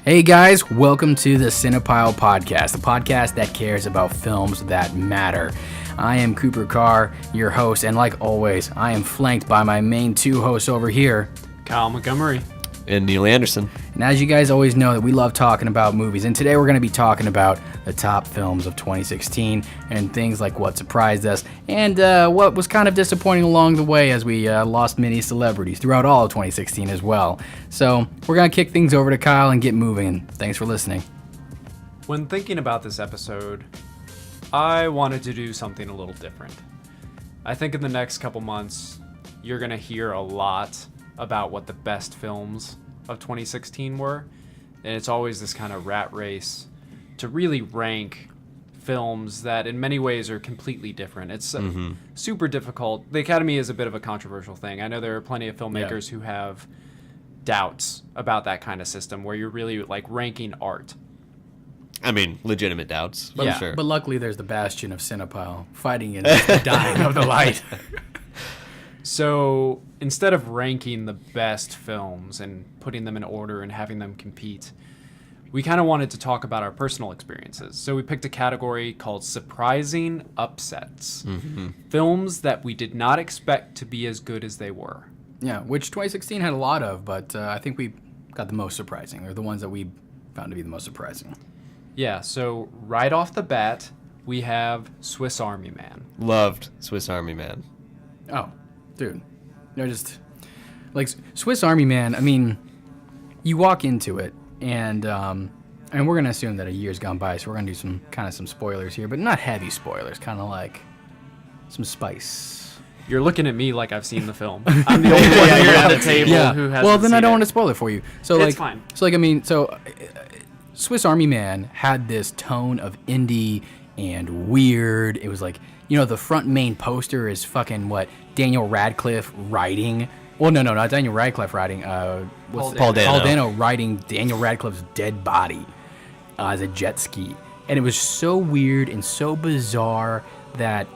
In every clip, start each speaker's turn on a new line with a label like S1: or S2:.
S1: Hey guys, welcome to the Cinephile Podcast, the podcast that cares about films that matter. I am Cooper Carr, your host, and like always, I am flanked by my main two hosts over here,
S2: Kyle Montgomery.
S3: And Neil Anderson.
S1: And as you guys always know, that we love talking about movies, and today we're going to be talking about the top films of 2016 and things like what surprised us and what was kind of disappointing along the way as we lost many celebrities throughout all of 2016 as well. So we're going to kick things over to Kyle and get moving. Thanks for listening.
S2: When thinking about this episode, I wanted to do something a little different. I think in the next couple months, you're going to hear a lot about what the best films of 2016 were, and it's always this kind of rat race to really rank films that in many ways are completely different. It's super difficult. The Academy is a bit of a controversial thing. I know there are plenty of filmmakers who have doubts about that kind of system where you're really like ranking art.
S3: I mean, legitimate doubts, but I'm sure.
S1: But luckily there's the bastion of Cinephile fighting against the dying of the light.
S2: So instead of ranking the best films and putting them in order and having them compete, we kind of wanted to talk about our personal experiences. So we picked a category called Surprising Upsets. Films that we did not expect to be as good as they were.
S1: Yeah, which 2016 had a lot of, but I think we got the most surprising, or the ones that we found to be the most surprising.
S2: Yeah, so right off the bat, we have Swiss Army Man.
S3: Loved Swiss Army Man.
S1: Oh, dude. They're just, like, Swiss Army Man, I mean, you walk into it, and we're going to assume that a year's gone by, so we're going to do some spoilers here, but not heavy spoilers, kind of like some spice.
S2: You're looking at me like I've seen the film. I'm the only one here at the table who hasn't
S1: Well, then I don't
S2: seen
S1: want to spoil it for you. So,
S2: It's fine.
S1: Swiss Army Man had this tone of indie and weird. It was like, you know, the front main poster is fucking Daniel Radcliffe riding. Well, no, not Daniel Radcliffe riding.
S3: Paul Dano.
S1: Paul Dano riding Daniel Radcliffe's dead body as a jet ski. And it was so weird and so bizarre that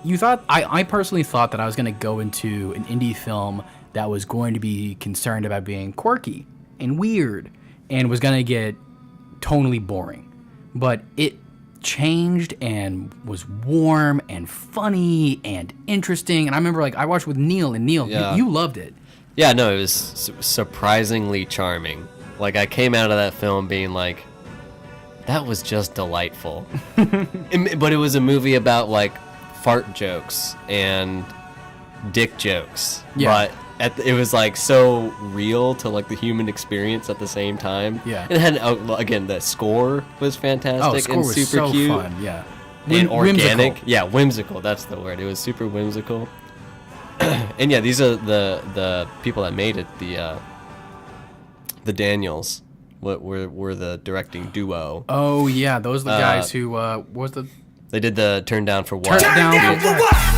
S1: you thought, I personally thought that I was going to go into an indie film that was going to be concerned about being quirky and weird and was going to get tonally boring. But it changed and was warm and funny and interesting. And I remember, I watched with Neil, and Neil, you loved it.
S3: Yeah, no, it was surprisingly charming. Like, I came out of that film being like, that was just delightful. But it was a movie about, fart jokes and dick jokes.
S1: Yeah.
S3: But it was, so real to, the human experience at the same time.
S1: Yeah.
S3: It had, again, the score was fantastic
S1: Oh, score
S3: and
S1: was
S3: super
S1: so
S3: cute.
S1: fun, yeah.
S3: And organic.
S1: Whimsical.
S3: Yeah, whimsical, that's the word. It was super whimsical. And yeah, these are the people that made it, the Daniels. What were the directing duo.
S1: Oh, yeah, those are the guys who,
S3: They did the Turn Down for What.
S1: Turn Down for What?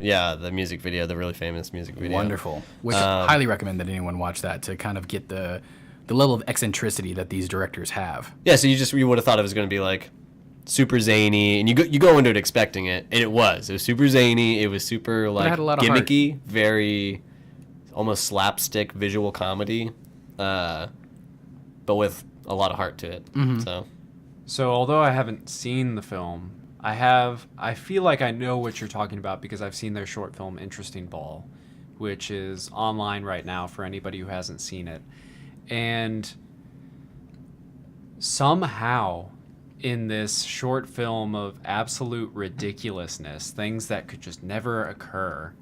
S3: Yeah, the music video, the really famous music video.
S1: Wonderful. Which I highly recommend that anyone watch that to kind of get the level of eccentricity that these directors have.
S3: Yeah, so you would have thought it was going to be super zany, and you go into it expecting it, and it was super zany. It was super
S1: it had a lot of
S3: gimmicky, very almost slapstick visual comedy, but with a lot of heart to it.
S2: So although I haven't seen the film, I feel like I know what you're talking about because I've seen their short film Interesting Ball, which is online right now for anybody who hasn't seen it. And somehow in this short film of absolute ridiculousness, things that could just never occur,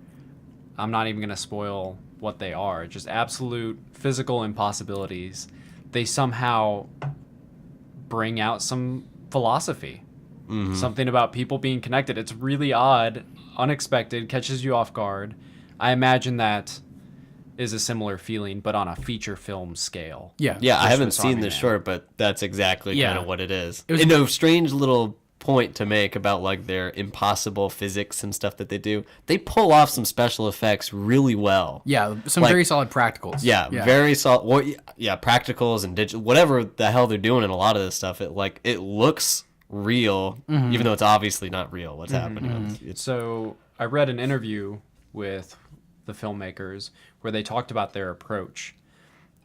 S2: I'm not even going to spoil what they are, just absolute physical impossibilities, they somehow bring out some philosophy. Something about people being connected. It's really odd, unexpected, catches you off guard. I imagine that is a similar feeling, but on a feature film scale.
S1: Yeah.
S3: Yeah, I haven't seen the short, but that's exactly kind of what it is. And a strange little point to make about like their impossible physics and stuff that they do. They pull off some special effects really well.
S1: Yeah, some very solid practicals.
S3: Yeah, very solid. Well, yeah, practicals and digital, whatever the hell they're doing in a lot of this stuff. It looks real, even though it's obviously not real. What's happening?
S2: So I read an interview with the filmmakers where they talked about their approach,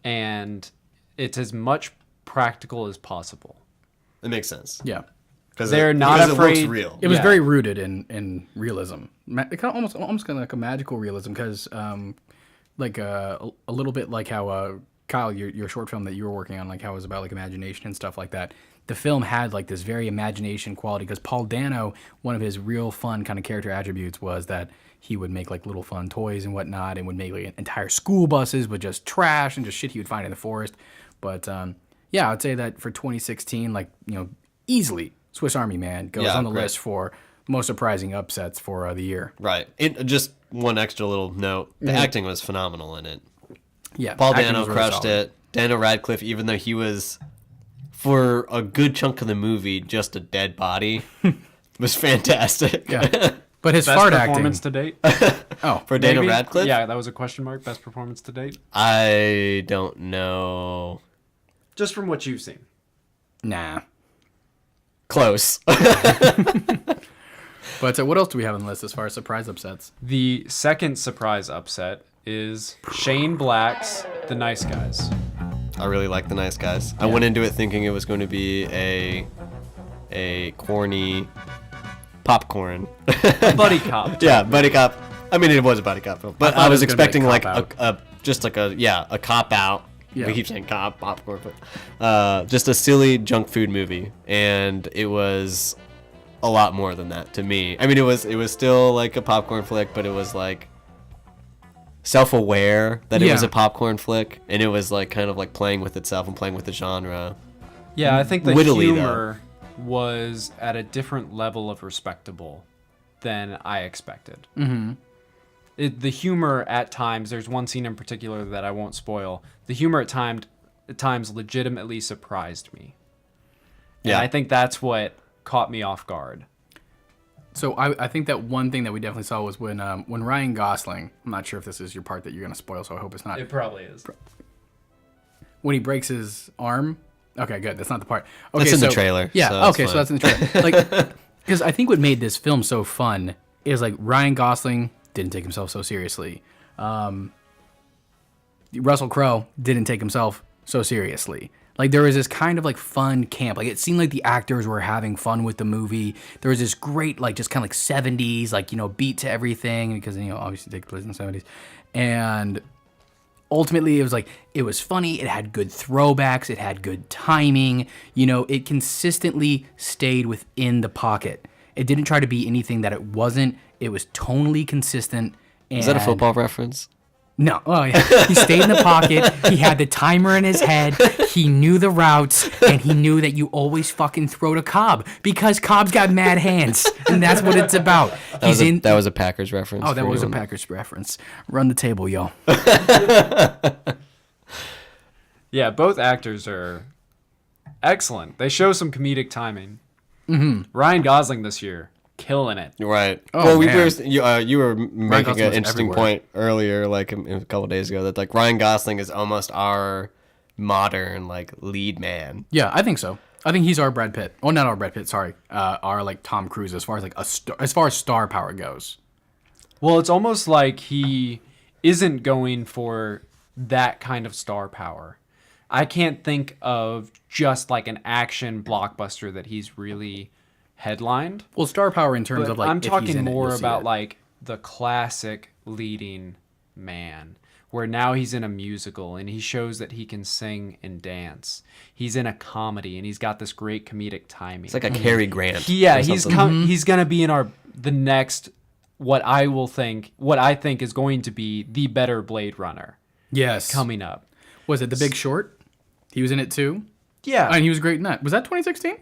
S2: and it's as much practical as possible.
S3: It makes sense.
S1: Yeah.
S2: They're not
S3: because
S2: afraid.
S3: It looks real.
S1: It was
S2: Yeah.
S1: very rooted in realism. It kind of almost kind of like a magical realism because, like a little bit like how Kyle, your short film that you were working on, like how it was about like imagination and stuff like that. The film had like this very imagination quality because Paul Dano, one of his real fun kind of character attributes was that he would make like little fun toys and whatnot, and would make like entire school buses with just trash and just shit he would find in the forest. But yeah, I'd say that for 2016, like easily. Swiss Army Man goes on the list for most surprising upsets for the year.
S3: Right. Just one extra little note. The acting was phenomenal in it.
S1: Yeah.
S3: Paul
S1: acting
S3: Dano
S1: was really
S3: crushed
S1: solid.
S3: it. Daniel Radcliffe, even though he was, for a good chunk of the movie, just a dead body, was fantastic.
S1: Yeah. But his
S2: Best
S1: fart acting.
S2: performance to date?
S3: For Daniel
S2: Maybe?
S3: Radcliffe?
S2: Yeah, that was a question mark. Best performance to date?
S3: I don't know.
S2: Just from what you've seen.
S1: Nah.
S3: Close.
S1: But what else do we have on the list as far as surprise upsets?
S2: The second surprise upset is Shane Black's The Nice Guys.
S3: I really like The Nice Guys. I went into it thinking it was going to be a corny popcorn.
S2: Buddy cop.
S3: Yeah, buddy cop. I mean, it was a buddy cop film, but
S1: thought
S3: I
S1: it
S3: was
S1: was gonna be a
S3: expecting like
S1: cop-out.
S3: a cop out.
S1: Yeah.
S3: We keep saying cop popcorn, but just a silly junk food movie, and it was a lot more than that to me. I mean, it was still like a popcorn flick, but it was like self-aware that it was
S1: Yeah.
S3: a popcorn flick, and it was like kind of like playing with itself and playing with the genre.
S2: Yeah, I think the
S3: Wittily,
S2: humor was at a different level of respectable than I expected. Mm-hmm. The humor at times, there's one scene in particular that I won't spoil. The humor at times legitimately surprised me. And
S3: Yeah.
S2: I think that's what caught me off guard.
S1: So I think that one thing that we definitely saw was when Ryan Gosling, I'm not sure if this is your part that you're going to spoil, so I hope it's not.
S2: It probably is.
S1: When he breaks his arm. Okay, good. That's not the part. Okay,
S3: That's in the trailer,
S1: Yeah.
S3: so that's
S1: Okay, so that's in the trailer. Like, because I think what made this film so fun is like Ryan Gosling didn't take himself so seriously. Russell Crowe didn't take himself so seriously. Like there was this kind of like fun camp. Like it seemed like the actors were having fun with the movie. There was this great like just kind of like 70s like beat to everything because obviously it takes place in the 70s. And ultimately it was funny, it had good throwbacks, it had good timing, it consistently stayed within the pocket. It didn't try to be anything that it wasn't. It was tonally consistent. And
S3: Is that a football reference?
S1: no. Oh, yeah. He stayed in the pocket. He had the timer in his head. He knew the routes, and he knew that you always fucking throw to Cobb because Cobb's got mad hands, and that's what it's about.
S3: That was a Packers reference.
S1: Oh, that
S3: for
S1: was a
S3: anyone.
S1: Packers reference. Run the table, yo.
S2: Yeah, both actors are excellent. They show some comedic timing. Mm-hmm. Ryan Gosling this year, killing it.
S3: Right.
S1: Oh,
S3: well,
S1: man.
S3: you were making
S1: Gosling
S3: an
S1: was
S3: interesting
S1: everywhere.
S3: point earlier, like a couple days ago, that like Ryan Gosling is almost our modern like lead man.
S1: Yeah, I think so. I think he's our Brad Pitt. Oh, not our Brad Pitt. Sorry, our like Tom Cruise as far as like as far as star power goes.
S2: Well, it's almost like he isn't going for that kind of star power. I can't think of just like an action blockbuster that he's really headlined.
S1: Well, star power in terms
S2: But
S1: of like
S2: I'm
S1: if he's
S2: talking
S1: in it,
S2: more
S1: you'll see
S2: about
S1: it.
S2: like the classic leading man, where now he's in a musical and he shows that he can sing and dance. He's in a comedy and he's got this great comedic timing.
S3: It's like a Cary Grant.
S2: He's
S3: something.
S2: he's gonna be in the next what I think is going to be the better Blade Runner
S1: Yes.
S2: coming up.
S1: Was it The Big Short? He was in it too.
S2: Yeah.
S1: And he was great in that. Was that 2016?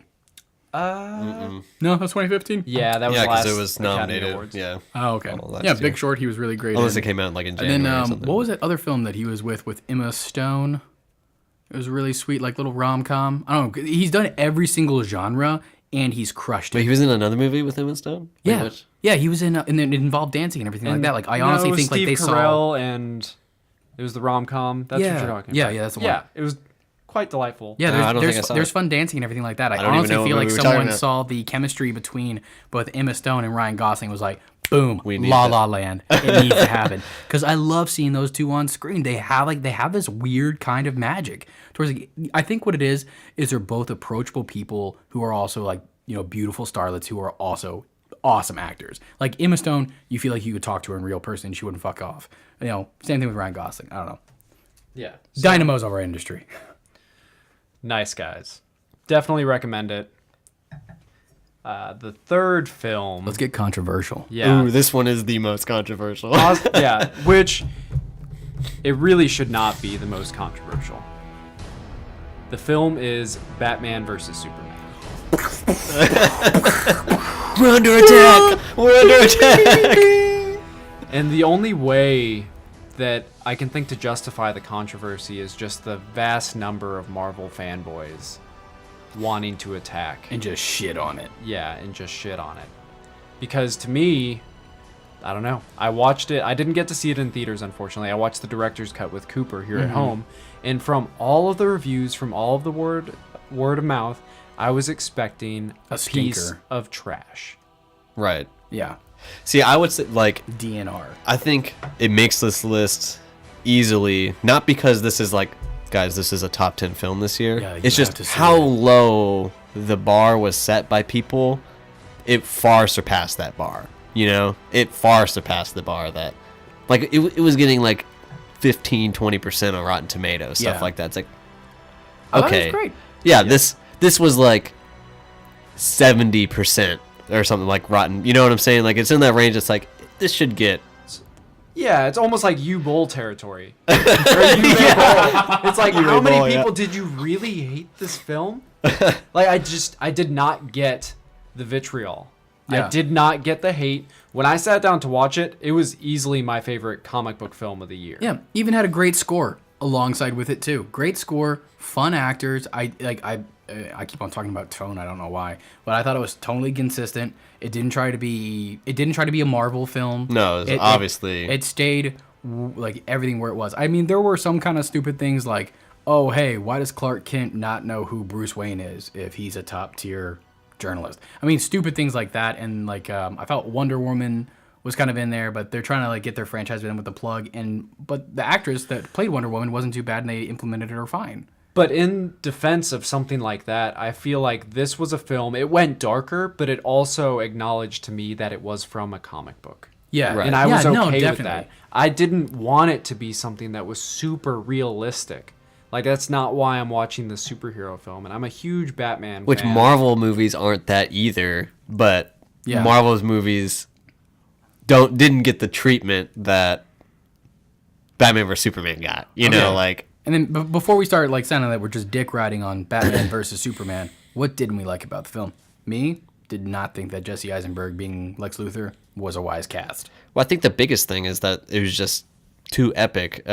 S1: No, that was 2015.
S2: Yeah, that was
S3: Yeah,
S2: the last
S3: because it was
S2: Academy
S3: nominated.
S2: Awards.
S3: Yeah.
S1: Oh, okay.
S3: last
S1: Yeah,
S3: year.
S1: Big Short. He was really great.
S3: Unless
S1: in.
S3: it came out like in
S1: And
S3: January
S1: then
S3: or something.
S1: what was that other film that he was with Emma Stone? It was really sweet, like little rom com. I don't know. He's done every single genre, and he's crushed it.
S3: Wait, he was in another movie with Emma Stone? Wait,
S1: Yeah,
S3: which?
S1: yeah, he was in, and it involved dancing and everything like that. Like I honestly
S2: No, it was
S1: think like
S2: Steve
S1: they saw.
S2: Carell and it was the rom com. That's what you're talking
S1: Yeah,
S2: about.
S1: yeah, that's the one.
S2: Yeah, it was quite delightful.
S1: Yeah,
S3: No, I don't think I saw
S1: there's
S3: it.
S1: fun dancing and everything like that. I
S3: don't even
S1: honestly
S3: know
S1: feel
S3: what
S1: like
S3: movie we're talking
S1: someone
S3: about.
S1: saw the chemistry between both Emma Stone and Ryan Gosling was like, boom,
S3: We need
S1: La
S3: that.
S1: La Land. It needs to happen because I love seeing those two on screen. They have this weird kind of magic. Towards, I think what it is they're both approachable people who are also like beautiful starlets who are also awesome actors. Like Emma Stone, you feel like you could talk to her in real person and she wouldn't fuck off. Same thing with Ryan Gosling. I don't know.
S2: Yeah.
S1: Dynamos of our industry.
S2: Nice guys. Definitely recommend it. The third film.
S1: Let's get controversial.
S2: Yeah.
S3: Ooh, this one is the most controversial.
S2: Yeah, which it really should not be the most controversial. The film is Batman versus Superman.
S3: We're under attack. We're under attack.
S2: And the only way that I can think to justify the controversy is just the vast number of Marvel fanboys wanting to attack.
S1: And just shit on it.
S2: Yeah, and just shit on it. Because to me, I don't know. I watched it. I didn't get to see it in theaters, unfortunately. I watched the director's cut with Cooper here at home. And from all of the reviews, from all of the word of mouth, I was expecting
S1: A
S2: piece
S1: stinker.
S2: of trash.
S3: Right.
S1: Yeah.
S3: See, I would say, like,
S1: DNR.
S3: I think it makes this list easily, not because this is like, guys, this is a top 10 film this year.
S1: Yeah, you
S3: it's
S1: have
S3: just
S1: to see
S3: how
S1: it.
S3: low the bar was set by people. It far surpassed that bar. It far surpassed the bar that, like, it was getting like 15, 20% on Rotten Tomatoes, stuff
S1: Yeah.
S3: like that. It's like,
S1: I thought it
S3: okay.
S1: was great.
S3: Yeah, this was like 70% or something like Rotten. You know what I'm saying? Like, it's in that range. It's like, this should get.
S2: Yeah, it's almost like U-Bowl territory. Or U-Bowl. It's like, how many
S3: U-Bowl, yeah.
S2: people did you really hate this film? Like, I did not get the vitriol.
S1: Yeah.
S2: I did not get the hate. When I sat down to watch it, it was easily my favorite comic book film of the year.
S1: Yeah. Even had a great score alongside with it too. Great score, fun actors. I keep on talking about tone. I don't know why, but I thought it was tonally consistent. It didn't try to be a Marvel film.
S3: No, it was obviously.
S1: It stayed like everything where it was. I mean, there were some kind of stupid things like, oh hey, why does Clark Kent not know who Bruce Wayne is if he's a top tier journalist? I mean, stupid things like that. And like, I felt Wonder Woman was kind of in there, but they're trying to like get their franchise in with the plug. But the actress that played Wonder Woman wasn't too bad, and they implemented her fine.
S2: But in defense of something like that, I feel like this was a film. It went darker, but it also acknowledged to me that it was from a comic book.
S1: Yeah,
S3: Right.
S2: And I was okay
S1: no,
S2: with
S1: definitely.
S2: that. I didn't want it to be something that was super realistic. Like, that's not why I'm watching the superhero film. And I'm a huge Batman
S3: Which
S2: fan.
S3: Marvel movies aren't that either, but
S1: Yeah.
S3: Marvel's movies didn't get the treatment that Batman vs Superman got.
S1: Okay. And then before we start like sounding like we're just dick riding on Batman versus Superman, what didn't we like about the film? Me did not think that Jesse Eisenberg being Lex Luthor was a wise cast.
S3: Well, I think the biggest thing is that it was just too epic.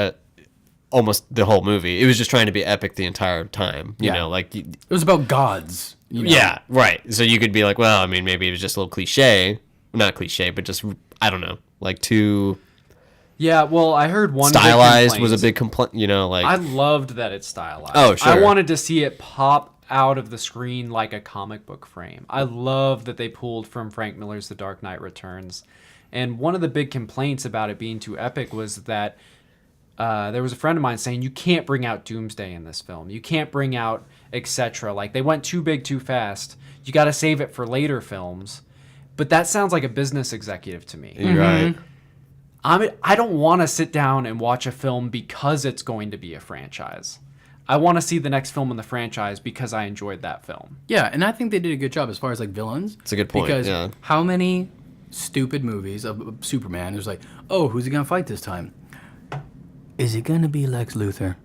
S3: Almost the whole movie, it was just trying to be epic the entire time.
S1: It was about gods.
S3: Yeah, right. So you could be like, well, I mean, maybe it was just a little cliche, not cliche, but just I don't know, like too
S2: Yeah, well, I heard one big
S3: stylized was a
S2: complaint.
S3: big complaint. Like
S2: I loved that it's stylized.
S3: Oh, sure.
S2: I wanted to see it pop out of the screen like a comic book frame. I love that they pulled from Frank Miller's The Dark Knight Returns. And one of the big complaints about it being too epic was that there was a friend of mine saying, you can't bring out Doomsday in this film. You can't bring out etc. Like, they went too big too fast. You got to save it for later films. But that sounds like a business executive to me.
S3: you're right.
S2: I don't want to sit down and watch a film because it's going to be a franchise. I want to see the next film in the franchise because I enjoyed that film.
S1: Yeah, and I think they did a good job as far as like villains.
S3: It's a good point,
S1: Because
S3: yeah.
S1: how many stupid movies of Superman, there's like, oh, who's he gonna fight this time? Is it gonna be Lex Luthor?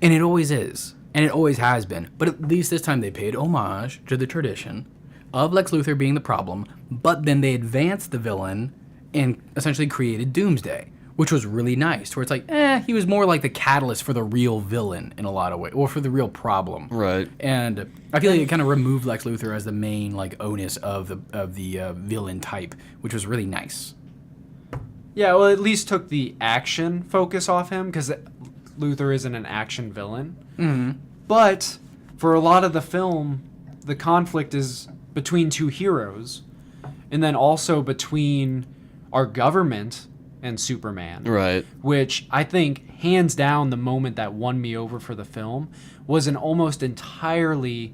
S1: And it always is, and it always has been. But at least this time they paid homage to the tradition of Lex Luthor being the problem, but then they advanced the villain and essentially created Doomsday, which was really nice. Where it's like, he was more like the catalyst for the real villain in a lot of ways, or for the real problem.
S3: Right.
S1: And I feel like it kind of removed Lex Luthor as the main like onus of the villain type, which was really nice.
S2: Yeah, well, at least took the action focus off him because Luthor isn't an action villain. Mm-hmm. But for a lot of the film, the conflict is between two heroes, and then also between our government and Superman.
S3: Right.
S2: Which I think, hands down, the moment that won me over for the film was an almost entirely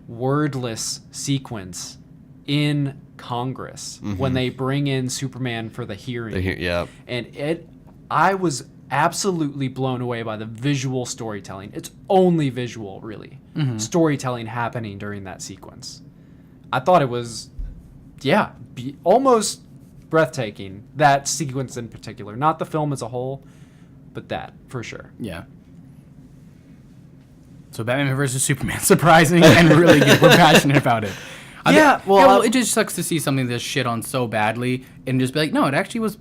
S2: wordless sequence in Congress when they bring in Superman for the hearing.
S3: Yeah.
S2: And I was absolutely blown away by the visual storytelling. It's only visual, really. Storytelling happening during that sequence. I thought it was, almost breathtaking, that sequence in particular. Not the film as a whole, but that, for sure.
S1: Yeah. So Batman versus Superman, surprising and really good. We're passionate about it. Well, it just sucks to see something that's shit on so badly and just be like, no, it actually was.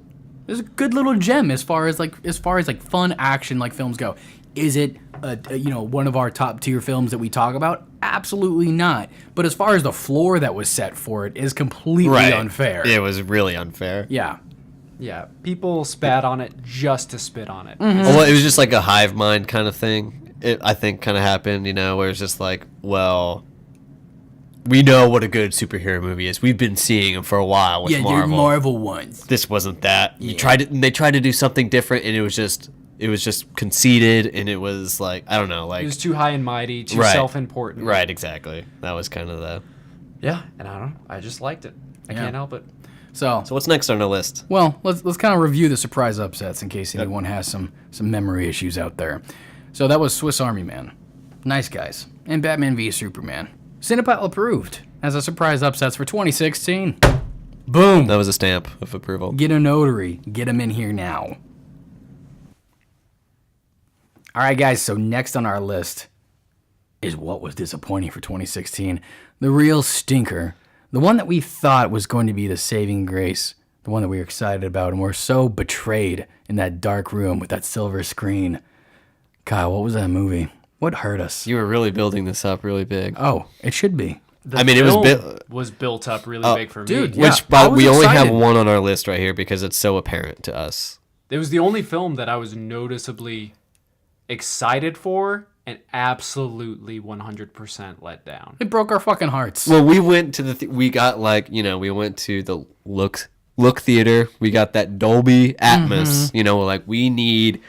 S1: It's a good little gem as far as fun action like films go. Is it one of our top tier films that we talk about? Absolutely not. But as far as the floor that was set for it is completely unfair.
S3: It was really unfair.
S1: Yeah.
S2: Yeah, people spat on it just to spit on it.
S3: Well, it was just like a hive mind kind of thing. I think kind of happened, where it's just like, well, we know what a good superhero movie is. We've been seeing them for a while with Marvel.
S1: Yeah, they're Marvel ones.
S3: This wasn't that. They tried to do something different, and it was just conceited, and it was like, I don't know, like,
S2: it was too high and mighty, too self-important.
S3: Right, exactly. That was kind of the.
S2: Yeah, and I don't know. I just liked it. I can't help it.
S1: So
S3: what's next on the list?
S1: Well, let's kind of review the surprise upsets in case anyone has some memory issues out there. So that was Swiss Army Man, Nice Guys, and Batman v Superman. Cinepile approved as a surprise upsets for 2016. Boom.
S3: That was a stamp of approval.
S1: Get a notary. Get him in here now. All right, guys, so next on our list is what was disappointing for 2016. The real stinker. The one that we thought was going to be the saving grace. The one that we were excited about and we're so betrayed in that dark room with that silver screen. Kyle, what was that movie? What hurt us?
S3: You were really building this up really big.
S1: Oh, it should be.
S2: It was built up really big for me.
S1: Dude,
S3: Which we only have one on our list right here because it's so apparent to us.
S2: It was the only film that I was noticeably excited for and absolutely 100% let down.
S1: It broke our fucking hearts.
S3: Well, we went to we went to the Look Theater. We got that Dolby Atmos. Like we need.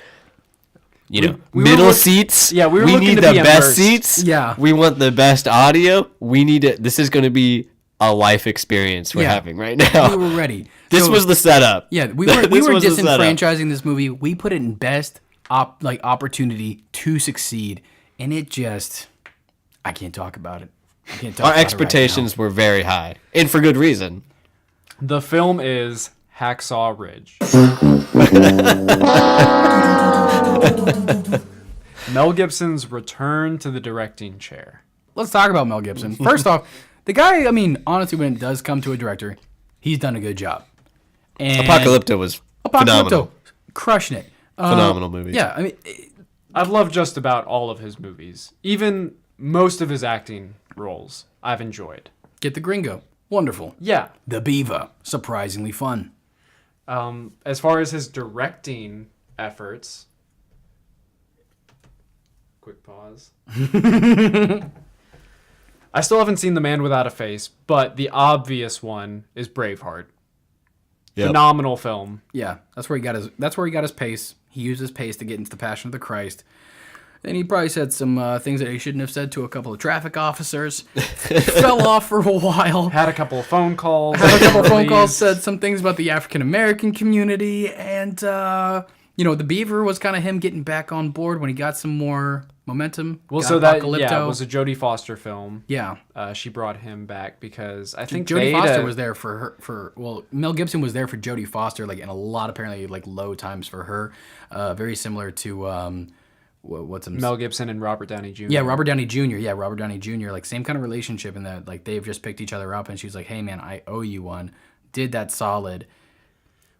S3: Middle seats.
S2: Yeah, we
S3: need
S2: to
S3: the
S2: be
S3: best
S2: immersed.
S3: seats.
S1: Yeah.
S3: We want the best audio. We need it. This is going to be a life experience we're having right now.
S1: We were ready.
S3: This was the setup.
S1: Yeah, we were disenfranchising this movie. We put it in best opportunity to succeed, and it just I can't talk about it.
S3: Our expectations were very high, and for good reason.
S2: The film is Hacksaw Ridge. Mel Gibson's return to the directing chair.
S1: Let's talk about Mel Gibson. First off, the guy, honestly, when it does come to a director, he's done a good job. And
S3: Apocalypto was phenomenal.
S1: Crushing it.
S3: Phenomenal movie.
S1: Yeah,
S2: I've loved just about all of his movies. Even most of his acting roles I've enjoyed.
S1: Get the Gringo. Wonderful.
S2: Yeah.
S1: The Beaver. Surprisingly fun.
S2: As far as his directing efforts... Quick pause. I still haven't seen The Man Without a Face, but the obvious one is Braveheart. Yep. Phenomenal film.
S1: Yeah, that's where he got his pace. He used his pace to get into the Passion of the Christ. Then he probably said some things that he shouldn't have said to a couple of traffic officers. Fell off for a while.
S2: Had a couple of phone calls.
S1: Said some things about the African American community, and The Beaver was kind of him getting back on board when he got some more momentum.
S2: Well, so that was a Jodie Foster film.
S1: Yeah,
S2: she brought him back because I think
S1: Jodie Foster was there for her. Mel Gibson was there for Jodie Foster, in a lot apparently low times for her. Very similar to
S2: Mel Gibson and Robert Downey Jr.
S1: Yeah, Robert Downey Jr. Yeah, Robert Downey Jr. Same kind of relationship in that they've just picked each other up, and she's like, "Hey man, I owe you one." Did that solid.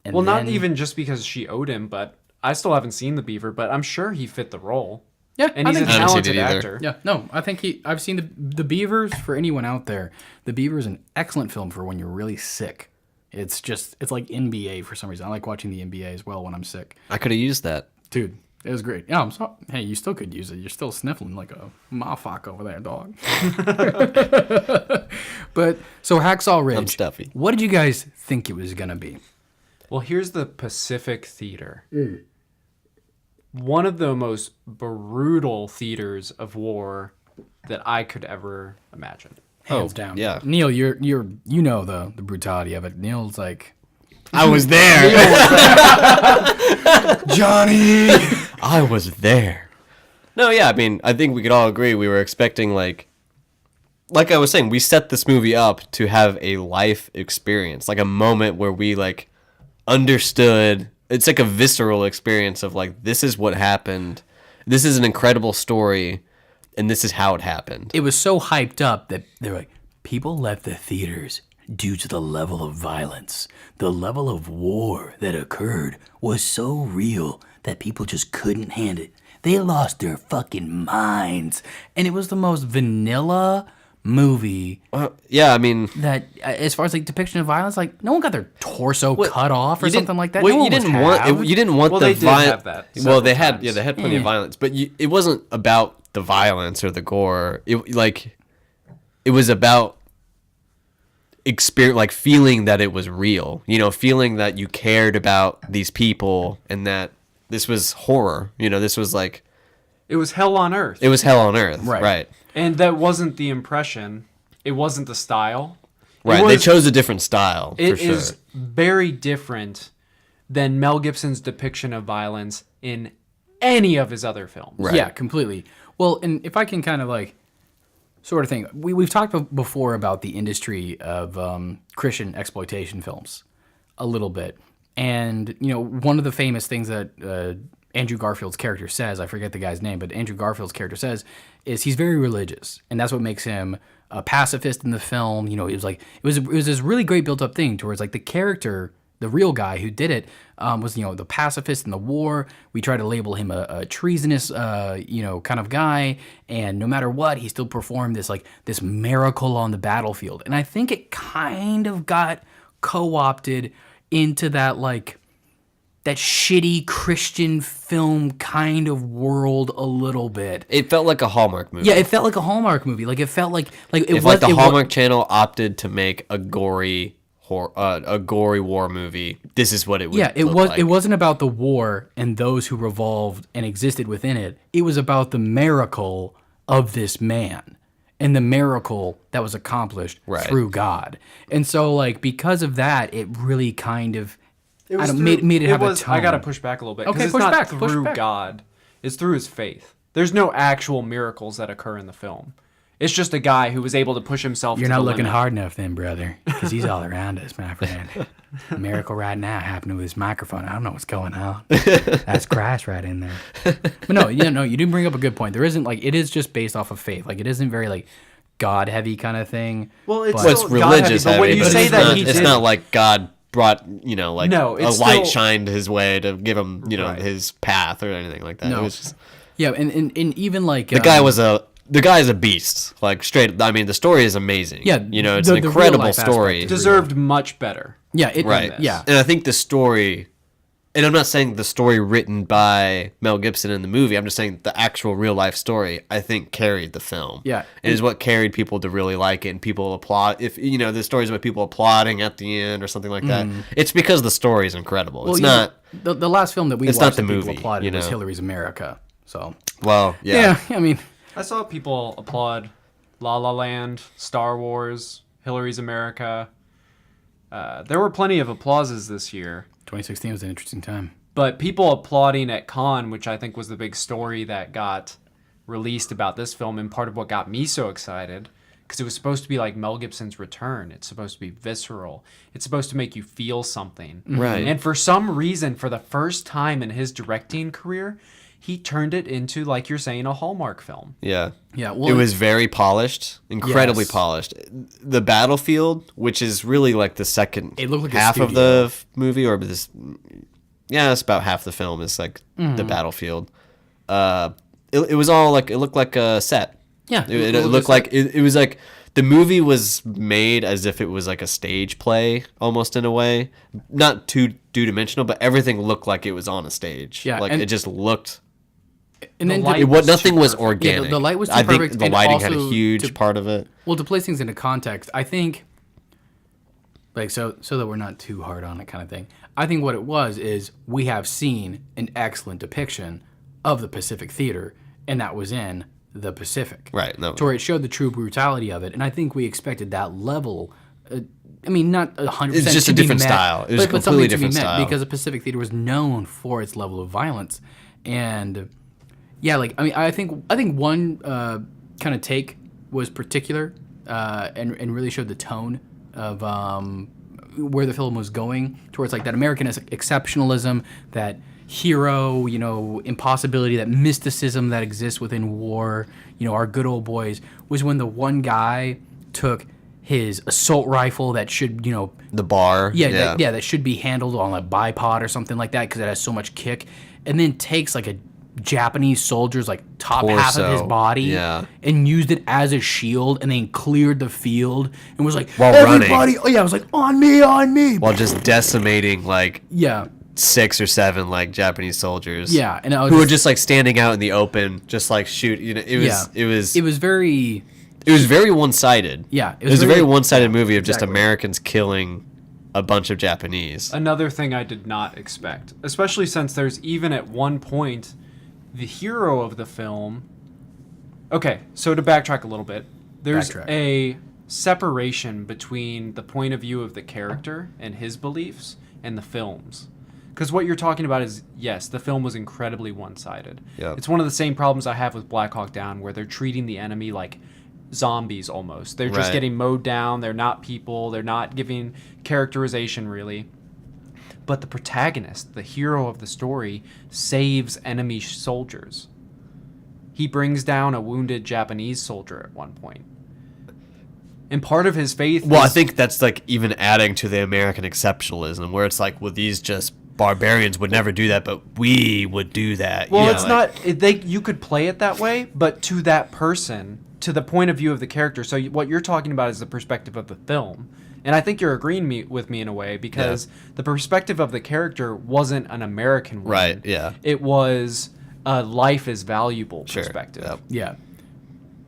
S1: And
S2: not even just because she owed him, but I still haven't seen The Beaver, but I'm sure he fit the role.
S1: Yeah,
S2: and he's a talented actor.
S1: Yeah, no, I think I've seen the Beavers. For anyone out there, The Beaver is an excellent film for when you're really sick. It's like NBA for some reason. I like watching the NBA as well when I'm sick.
S3: I could have used that,
S1: dude. It was great. Yeah, I'm sorry. Hey, you still could use it. You're still sniffling like a motherfucker over there, dog. But so Hacksaw Ridge.
S3: I'm stuffy.
S1: What did you guys think it was gonna be?
S2: Well, here's the Pacific Theater. One of the most brutal theaters of war that I could ever imagine.
S1: Hands down.
S3: yeah.
S1: Neil, you know the brutality of it. Neil's like,
S3: I was there.
S1: Johnny.
S3: I was there. No, yeah, I mean, I think we could all agree we were expecting, like I was saying, we set this movie up to have a life experience, like a moment where we, like, understood. It's like a visceral experience of, like, this is what happened. This is an incredible story, and this is how it happened.
S1: It was so hyped up that they're like, people left the theaters due to the level of violence. The level of war that occurred was so real that people just couldn't handle it. They lost their fucking minds. And it was the most vanilla movie
S3: Yeah, I mean,
S1: that, as far as like depiction of violence, like no one got their torso cut off or
S3: you didn't-
S1: something like that.
S3: well,
S1: No
S3: you
S1: one was
S3: didn't want
S1: halved.
S3: you didn't want
S2: Well,
S3: the
S2: they did
S3: violence.
S2: have that
S3: Well, they
S2: several
S3: had
S2: times.
S3: they had plenty of violence, but it wasn't about the violence or the gore. It was about experience, like feeling that it was real. You know, feeling that you cared about these people and that this was horror. You know, this was like
S2: It was hell on earth.
S3: it was hell on earth.
S1: Right.
S3: Right.
S2: And that wasn't the impression. It wasn't the style.
S3: Right.
S2: It
S3: They
S2: was-
S3: chose a different style for
S2: It
S3: sure.
S2: is very different than Mel Gibson's depiction of violence in any of his other films.
S3: Right.
S1: Yeah, completely. Well, and if I can kind of like sort of thing, we've talked before about the industry of Christian exploitation films a little bit. And, you know, one of the famous things that Andrew Garfield's character says, I forget the guy's name, but Andrew Garfield's character says, is he's very religious. And that's what makes him a pacifist in the film. You know, it was this really great built up thing towards like the character, the real guy who did it, was, you know, the pacifist in the war. We try to label him a treasonous, you know, kind of guy. And no matter what, he still performed this miracle on the battlefield. And I think it kind of got co-opted into that, like, that shitty Christian film kind of world a little bit.
S3: It felt like a Hallmark movie.
S1: Yeah, it felt like a Hallmark movie. Like, it felt like it
S3: If
S1: was
S3: like the
S1: it wa-
S3: Hallmark Channel opted to make a gory war movie, this is what it would.
S1: Yeah, it
S3: look
S1: was.
S3: like.
S1: It wasn't about the war and those who revolved and existed within it. It was about the miracle of this man and the miracle that was accomplished
S3: Right.
S1: through God. And so, like, because of that, it really kind of
S2: It was
S1: made it have a tone.
S2: I gotta push back a little bit. 'Cause
S1: Okay,
S2: it's
S1: push
S2: not
S1: back, push
S2: through
S1: back.
S2: God. It's through his faith. There's no actual miracles that occur in the film. It's just a guy who was able to push himself.
S1: You're
S2: to
S1: not
S2: the
S1: looking
S2: limit.
S1: hard enough, then, brother, because he's all around us, my friend. A miracle right now happening with this microphone. I don't know what's going on. That's Christ right in there. But no, you didn't bring up a good point. There isn't like it is just based off of faith. Like it isn't very like God heavy kind of thing.
S2: Well, it's
S1: but-
S3: Well, it's
S2: still God
S3: religious
S2: heavy, but when
S3: heavy,
S2: you
S3: but
S2: say
S3: it's
S2: that
S3: not,
S2: he
S3: it's
S2: did-
S3: not like God brought, you know, like
S2: No,
S3: a
S2: it's
S3: light
S2: still-
S3: shined his way to give him, you know,
S2: Right.
S3: his path or anything like that.
S1: No.
S3: It was just,
S1: Yeah, and even like
S3: the guy is a beast. Like straight. I mean, the story is amazing.
S1: Yeah,
S3: you know, it's
S1: the
S3: an
S1: real
S3: incredible
S1: life aspect
S3: story.
S1: is
S2: deserved much better.
S1: yeah, it
S3: Right.
S1: yeah.
S3: And I think the story, and I'm not saying the story written by Mel Gibson in the movie, I'm just saying the actual real life story, I think carried the film.
S1: Yeah.
S3: It is what carried people to really like it and people applaud. If, you know, the stories about people applauding at the end or something like that, it's because the story is incredible.
S1: Well,
S3: It's
S1: you know,
S3: not,
S1: the last film that we
S3: it's
S1: watched
S3: not the
S1: that people
S3: movie,
S1: applauded
S3: you
S1: was
S3: know.
S1: Hillary's America. So
S3: well, yeah.
S1: I mean,
S2: I saw people applaud La La Land, Star Wars, Hillary's America. There were plenty of applauses this year.
S1: 2016 was an interesting time.
S2: But people applauding at Cannes, which I think was the big story that got released about this film, and part of what got me so excited, because it was supposed to be like Mel Gibson's return. It's supposed to be visceral. It's supposed to make you feel something.
S3: Right.
S2: And for some reason, for the first time in his directing career, he turned it into, like you're saying, a Hallmark film.
S3: Yeah.
S1: Yeah, well,
S3: It was very polished, incredibly
S1: Yes.
S3: polished. The battlefield, which is really like the second
S1: It looked like a
S3: half of
S1: studio.
S3: the movie, or this, yeah, it's about half the film is like
S1: Mm-hmm.
S3: the battlefield. It was all like, it looked like a set.
S1: Yeah,
S3: It looked like, it was like, the movie was made as if it was like a stage play, almost in a way. Not too two-dimensional, but everything looked like it was on a stage.
S1: Yeah,
S3: Like,
S1: and-
S3: it just looked...
S1: and then
S2: the light
S3: It,
S2: was
S3: nothing
S2: too
S3: was
S2: perfect.
S3: organic.
S1: Yeah, the light was too
S3: I think
S1: perfect,
S3: the
S1: and
S3: lighting had a
S1: also
S3: huge
S1: to-
S3: part of it.
S1: well, to place things into context, I think, Like, so that we're not too hard on it kind of thing. I think what it was is we have seen an excellent depiction of the Pacific theater, and that was in the Pacific.
S3: Right. No.
S1: To where it showed the true brutality of it, and I think we expected that level. I mean, not 100%.
S3: It's just a different style. It was a completely different style.
S1: Because the Pacific theater was known for its level of violence, and yeah, like I think one kind of take was particular and really showed the tone of where the film was going towards, like that American exceptionalism, that hero, impossibility, that mysticism that exists within war. Our good old boys, was when the one guy took his assault rifle that should,
S3: the bar.
S1: That should be handled on a bipod or something like that because it has so much kick, and then takes like a Japanese soldier's like top half of his body and used it as a shield, and then cleared the field and was like,
S3: while
S1: everybody
S3: running.
S1: Oh yeah, I was like, on me
S3: While just decimating like 6 or 7 like Japanese soldiers.
S1: Yeah, and
S3: who were just like standing out in the open, just like shoot. It was very one-sided.
S1: Yeah,
S3: it was a very one-sided movie of just Americans killing a bunch of Japanese.
S2: Another thing I did not expect, especially since there's even at one point the hero of the film. Okay, so to backtrack a little bit, there's a separation between the point of view of the character and his beliefs and the film's. Because what you're talking about is, yes, the film was incredibly one-sided.
S3: Yep.
S2: It's one of the same problems I have with Black Hawk Down, where they're treating the enemy like zombies almost. They're just getting mowed down. They're not people. They're not giving characterization, really. But the protagonist, the hero of the story, saves enemy soldiers. He brings down a wounded Japanese soldier at one point. And part of his faith
S3: Well, I think that's like even adding to the American exceptionalism, where it's like, well, these just barbarians would never do that, but we would do that.
S2: Well, it's not... You could play it that way, but to that person, to the point of view of the character. So what you're talking about is the perspective of the film. And I think you're agreeing with me in a way, because the perspective of the character wasn't an American one.
S3: Right, yeah.
S2: It was a life is valuable perspective.
S3: Yep.
S1: Yeah.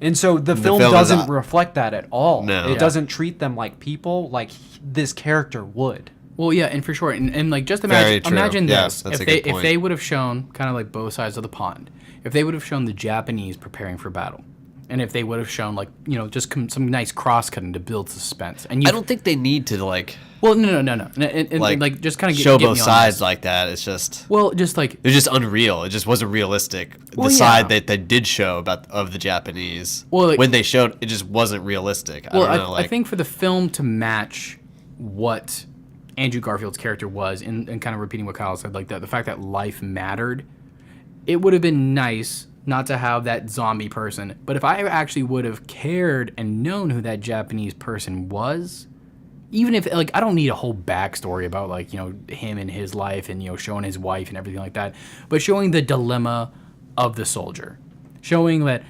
S2: And so the film doesn't reflect that at all.
S3: No.
S2: It doesn't treat them like people, like this character would.
S1: Well, yeah, and for sure, and like just imagine this: if they would have shown kind of like both sides of the pond, if they would have shown the Japanese preparing for battle, and if they would have shown like just some nice cross cutting to build suspense, and
S3: I don't think they need to like.
S1: Well, no, and like just kind of
S3: show both sides like that. It's just
S1: just like
S3: it was just unreal. It just wasn't realistic. The side that they did show of the Japanese, when they showed, it just wasn't realistic. I don't know.
S1: I think for the film to match what Andrew Garfield's character was, and kind of repeating what Kyle said, like the fact that life mattered, it would have been nice not to have that zombie person. But if I actually would have cared and known who that Japanese person was, even if like I don't need a whole backstory about like him and his life and showing his wife and everything like that, but showing the dilemma of the soldier, showing that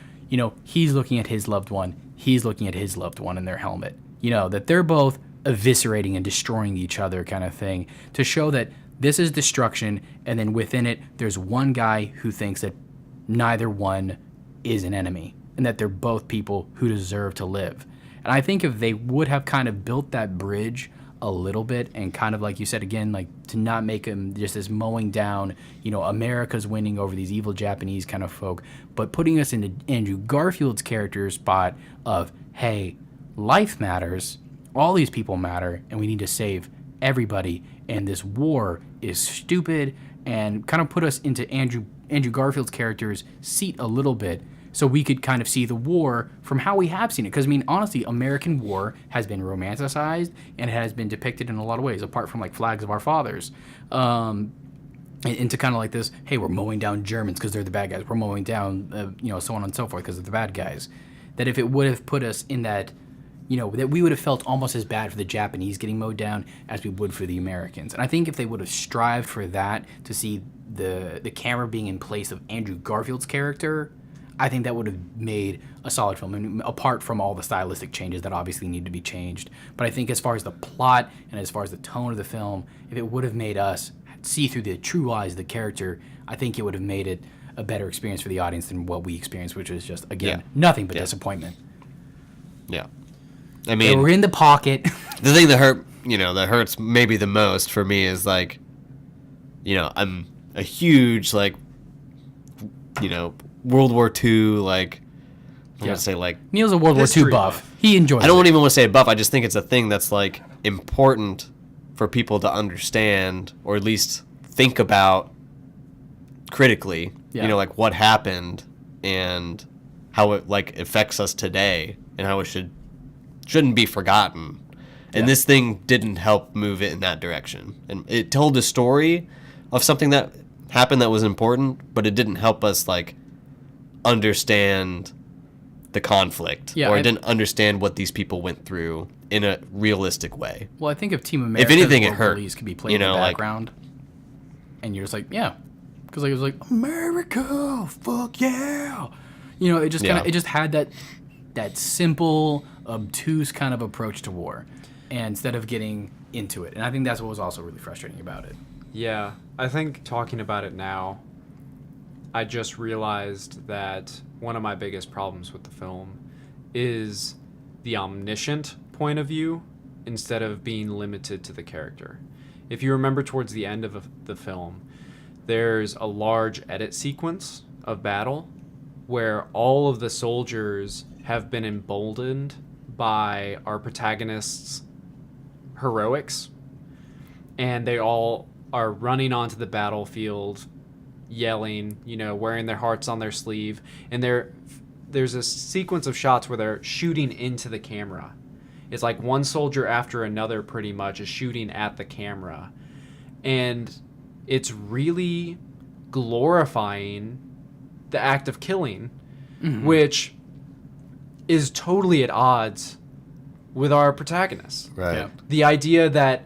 S1: he's looking at his loved one, he's looking at his loved one in their helmet, that they're both eviscerating and destroying each other kind of thing, to show that this is destruction, and then within it there's one guy who thinks that neither one is an enemy and that they're both people who deserve to live. And I think if they would have kind of built that bridge a little bit, and kind of like you said again, like to not make them just this mowing down, America's winning over these evil Japanese kind of folk, but putting us into Andrew Garfield's character spot of, hey, life matters, all these people matter, and we need to save everybody, and this war is stupid, and kind of put us into Andrew Garfield's character's seat a little bit, so we could kind of see the war from how we have seen it. Because, I mean, honestly, American war has been romanticized and it has been depicted in a lot of ways, apart from, like, Flags of Our Fathers. Into kind of like this, hey, we're mowing down Germans because they're the bad guys. We're mowing down, so on and so forth because they're the bad guys. That if it would have put us in that, that we would have felt almost as bad for the Japanese getting mowed down as we would for the Americans. And I think if they would have strived for that, to see the camera being in place of Andrew Garfield's character, I think that would have made a solid film, and apart from all the stylistic changes that obviously need to be changed. But I think as far as the plot and as far as the tone of the film, if it would have made us see through the true eyes of the character, I think it would have made it a better experience for the audience than what we experienced, which was just, again, nothing but disappointment.
S3: Yeah. I mean,
S1: they were in the pocket.
S3: The thing that hurt that hurts maybe the most for me is like, I'm a huge like, World War II like. I'm gonna say like
S1: Neil's a World War II
S2: History
S1: buff.
S2: buff.
S1: He enjoys.
S3: I don't
S1: it.
S3: even want to say buff. I just think it's a thing that's like important for people to understand, or at least think about critically.
S1: Yeah.
S3: Like what happened and how it like affects us today, and how it shouldn't be forgotten. And this thing didn't help move it in that direction. And it told a story of something that happened that was important, but it didn't help us like understand the conflict, or I didn't understand what these people went through in a realistic way.
S1: Well, I think if Team America,
S3: if anything, it
S1: World
S3: hurt.
S1: Police could be played in the background, and you're just like, yeah, because like, it was like America, fuck yeah, it just kind of it just had that simple, obtuse kind of approach to war, and instead of getting into it, and I think that's what was also really frustrating about it.
S2: Yeah, I think talking about it now, I just realized that one of my biggest problems with the film is the omniscient point of view instead of being limited to the character. If you remember towards the end of the film, there's a large edit sequence of battle where all of the soldiers have been emboldened by our protagonist's heroics, and they all are running onto the battlefield yelling, wearing their hearts on their sleeve, and there's a sequence of shots where they're shooting into the camera. It's like one soldier after another pretty much is shooting at the camera, and it's really glorifying the act of killing, which is totally at odds with our protagonist.
S3: Right.
S1: Yeah.
S2: The idea that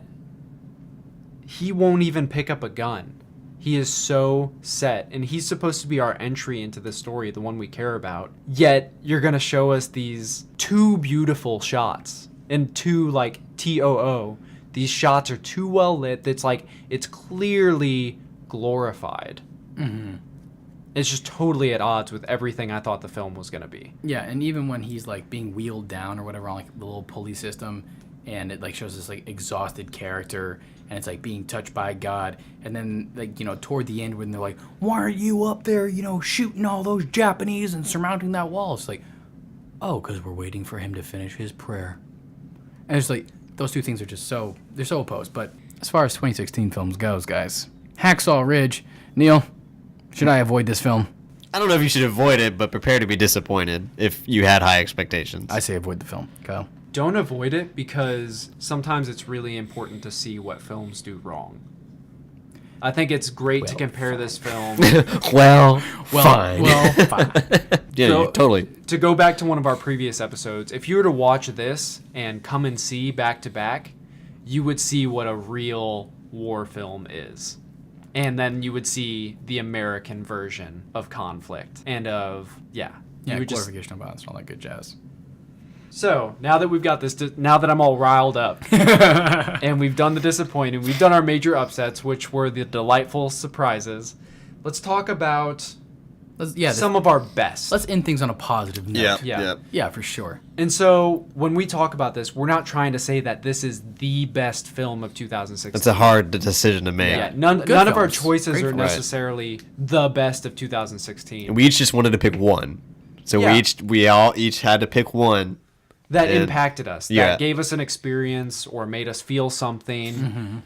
S2: he won't even pick up a gun. He is so set, and he's supposed to be our entry into the story, the one we care about. Yet, you're going to show us these two beautiful shots, and two, like, TOO. These shots are too well lit. It's like, it's clearly glorified.
S1: Mm-hmm.
S2: It's just totally at odds with everything I thought the film was going to be.
S1: Yeah, and even when he's like being wheeled down or whatever on like the little pulley system, and it like shows this like exhausted character, and it's like being touched by God, and then like toward the end when they're like, why are you up there shooting all those Japanese and surmounting that wall? It's like, oh, because we're waiting for him to finish his prayer. And it's like those two things are just they're so opposed. But as far as 2016 films goes, guys, Hacksaw Ridge. Neil, should I avoid this film?
S3: I don't know if you should avoid it, but prepare to be disappointed if you had high expectations.
S1: I say avoid the film. Kyle?
S2: Don't avoid it, because sometimes it's really important to see what films do wrong. I think it's great to compare this film.
S3: well, fine.
S1: Well, fine.
S3: Yeah,
S2: So,
S3: totally.
S2: To go back to one of our previous episodes, if you were to watch this and come and see back to back, you would see what a real war film is. And then you would see the American version of conflict and of, you would
S1: Glorification of violence and all that good jazz.
S2: So, now that we've got this, now that I'm all riled up, and we've done the disappointing, we've done our major upsets, which were the delightful surprises, let's talk about some of our best.
S1: Let's end things on a positive note.
S2: Yeah,
S1: for sure.
S2: And so, when we talk about this, we're not trying to say that this is the best film of 2016.
S3: It's a hard decision to make.
S2: Yeah, none of our
S1: films.
S2: choices
S1: Great
S2: are
S1: films.
S2: necessarily the best of 2016.
S3: We each just wanted to pick one. So we all each had to pick one.
S2: That impacted us, that
S3: Yeah.
S2: gave us an experience or made us feel something,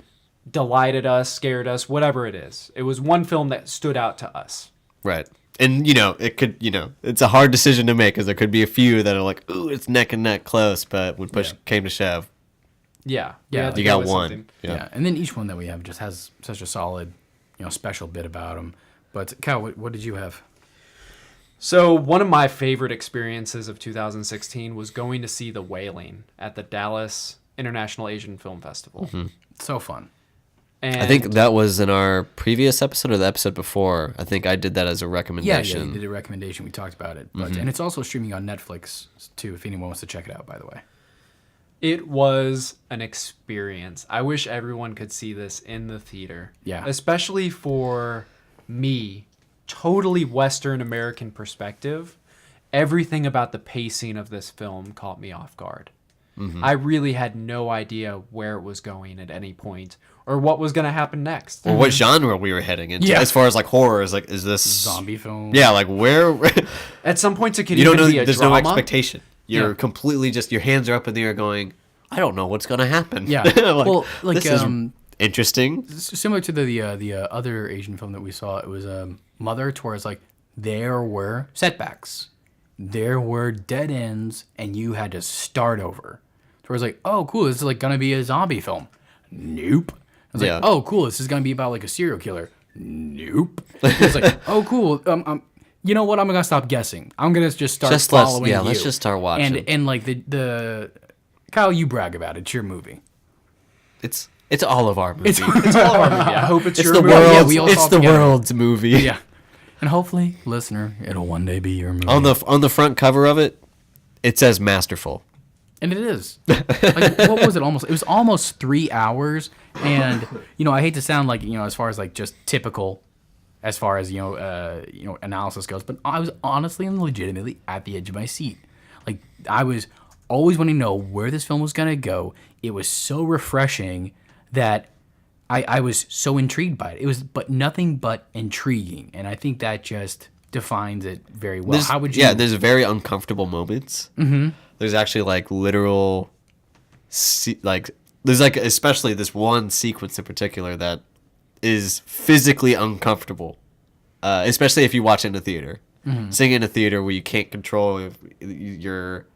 S2: delighted us, scared us, whatever it is. It was one film that stood out to us.
S3: Right. And, it could, it's a hard decision to make because there could be a few that are like, ooh, it's neck and neck close. But when push came to shove,
S2: Yeah.
S1: Yeah,
S2: we
S3: you
S2: had to
S3: got
S2: go with
S3: one.
S2: something.
S1: Yeah. And then each one that we have just has such a solid, special bit about them. But Kyle, what did you have?
S2: So one of my favorite experiences of 2016 was going to see The Wailing at the Dallas International Asian Film Festival.
S1: So fun.
S2: And
S3: I think that was in our previous episode or the episode before. I think I did that as a
S1: Yeah,
S3: recommendation.
S1: you did a recommendation. We talked about it. But and it's also streaming on Netflix, too, if anyone wants to check it out, by the way.
S2: it was an experience. I wish everyone could see this in the theater.
S1: Yeah.
S2: Especially for me, totally Western American perspective. Everything about the pacing of this film caught me off guard. I really had no idea where it was going at any point or what was going to happen next.
S3: Or what genre we were heading into.
S1: Yeah.
S3: As far as like horror, is like, is this
S1: Zombie film.
S3: Yeah, like where
S2: At some points, it could
S3: you don't
S2: even
S3: know.
S2: be a
S3: There's
S2: drama.
S3: no expectation. You're
S1: Yeah.
S3: completely just your hands are up in the air, going, I don't know what's gonna happen.
S1: Yeah.
S3: Like,
S1: Well, like,
S3: this is interesting.
S1: Similar to the other Asian film that we saw, it was Mother, to where it's like there were setbacks, there were dead ends, and you had to start over. So it's like, oh, cool, this is like gonna be a zombie film. Nope. I was
S3: Yeah.
S1: like, oh, cool, this is gonna be about like a serial killer. Nope. It's like, oh, cool. You know what? I'm gonna stop guessing. I'm gonna just start following you.
S3: let's just start watching.
S1: And like the Kyle, you brag about it. It's your movie.
S3: It's all of our movie.
S1: It's all of our movie.
S2: I hope it's
S3: It's
S2: your
S3: the
S2: movie.
S1: Yeah,
S3: world's.
S1: we all
S3: It's
S1: saw
S3: the
S1: together.
S3: world's movie.
S1: Yeah. And hopefully, listener, it'll one day be your movie.
S3: On the front cover of it, it says masterful.
S1: And it is. Like, what was it? It was almost 3 hours. And I hate to sound like as far as like just typical, as far as analysis goes, but I was honestly and legitimately at the edge of my seat. Like I was always wanting to know where this film was gonna go. It was so refreshing that I was so intrigued by it. It was nothing but intriguing, and I think that just defines it very well. How would you?
S3: Yeah, there's very uncomfortable moments. Mm-hmm. There's actually like literal, there's like especially this one sequence in particular that is physically uncomfortable, especially if you watch it in a theater. Mm-hmm. Seeing it in a theater where you can't control your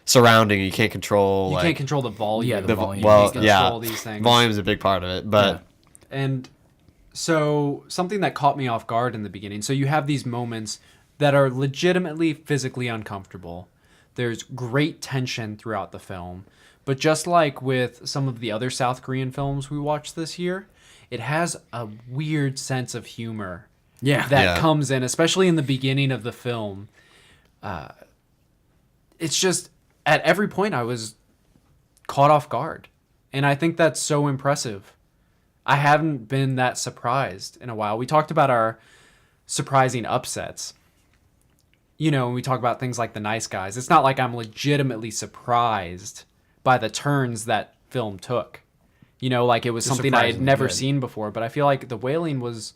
S3: surrounding, you can't control.
S2: You
S3: like,
S2: can't control the volume.
S1: Yeah, the volume.
S3: Well,
S2: You can't
S3: yeah,
S2: control these things.
S3: volume is a big part of it, but.
S1: Yeah.
S2: And so something that caught me off guard in the beginning. So you have these moments that are legitimately physically uncomfortable. There's great tension throughout the film. But just like with some of the other South Korean films we watched this year, it has a weird sense of humor
S1: Yeah.
S2: that comes in, especially in the beginning of the film. It's just, at every point I was caught off guard. And I think that's so impressive. I haven't been that surprised in a while. We talked about our surprising upsets. When we talk about things like The Nice Guys, it's not like I'm legitimately surprised by the turns that film took. Like it was
S1: Just
S2: something I had
S1: surprisingly
S2: never
S1: good.
S2: seen before. But I feel like The Wailing was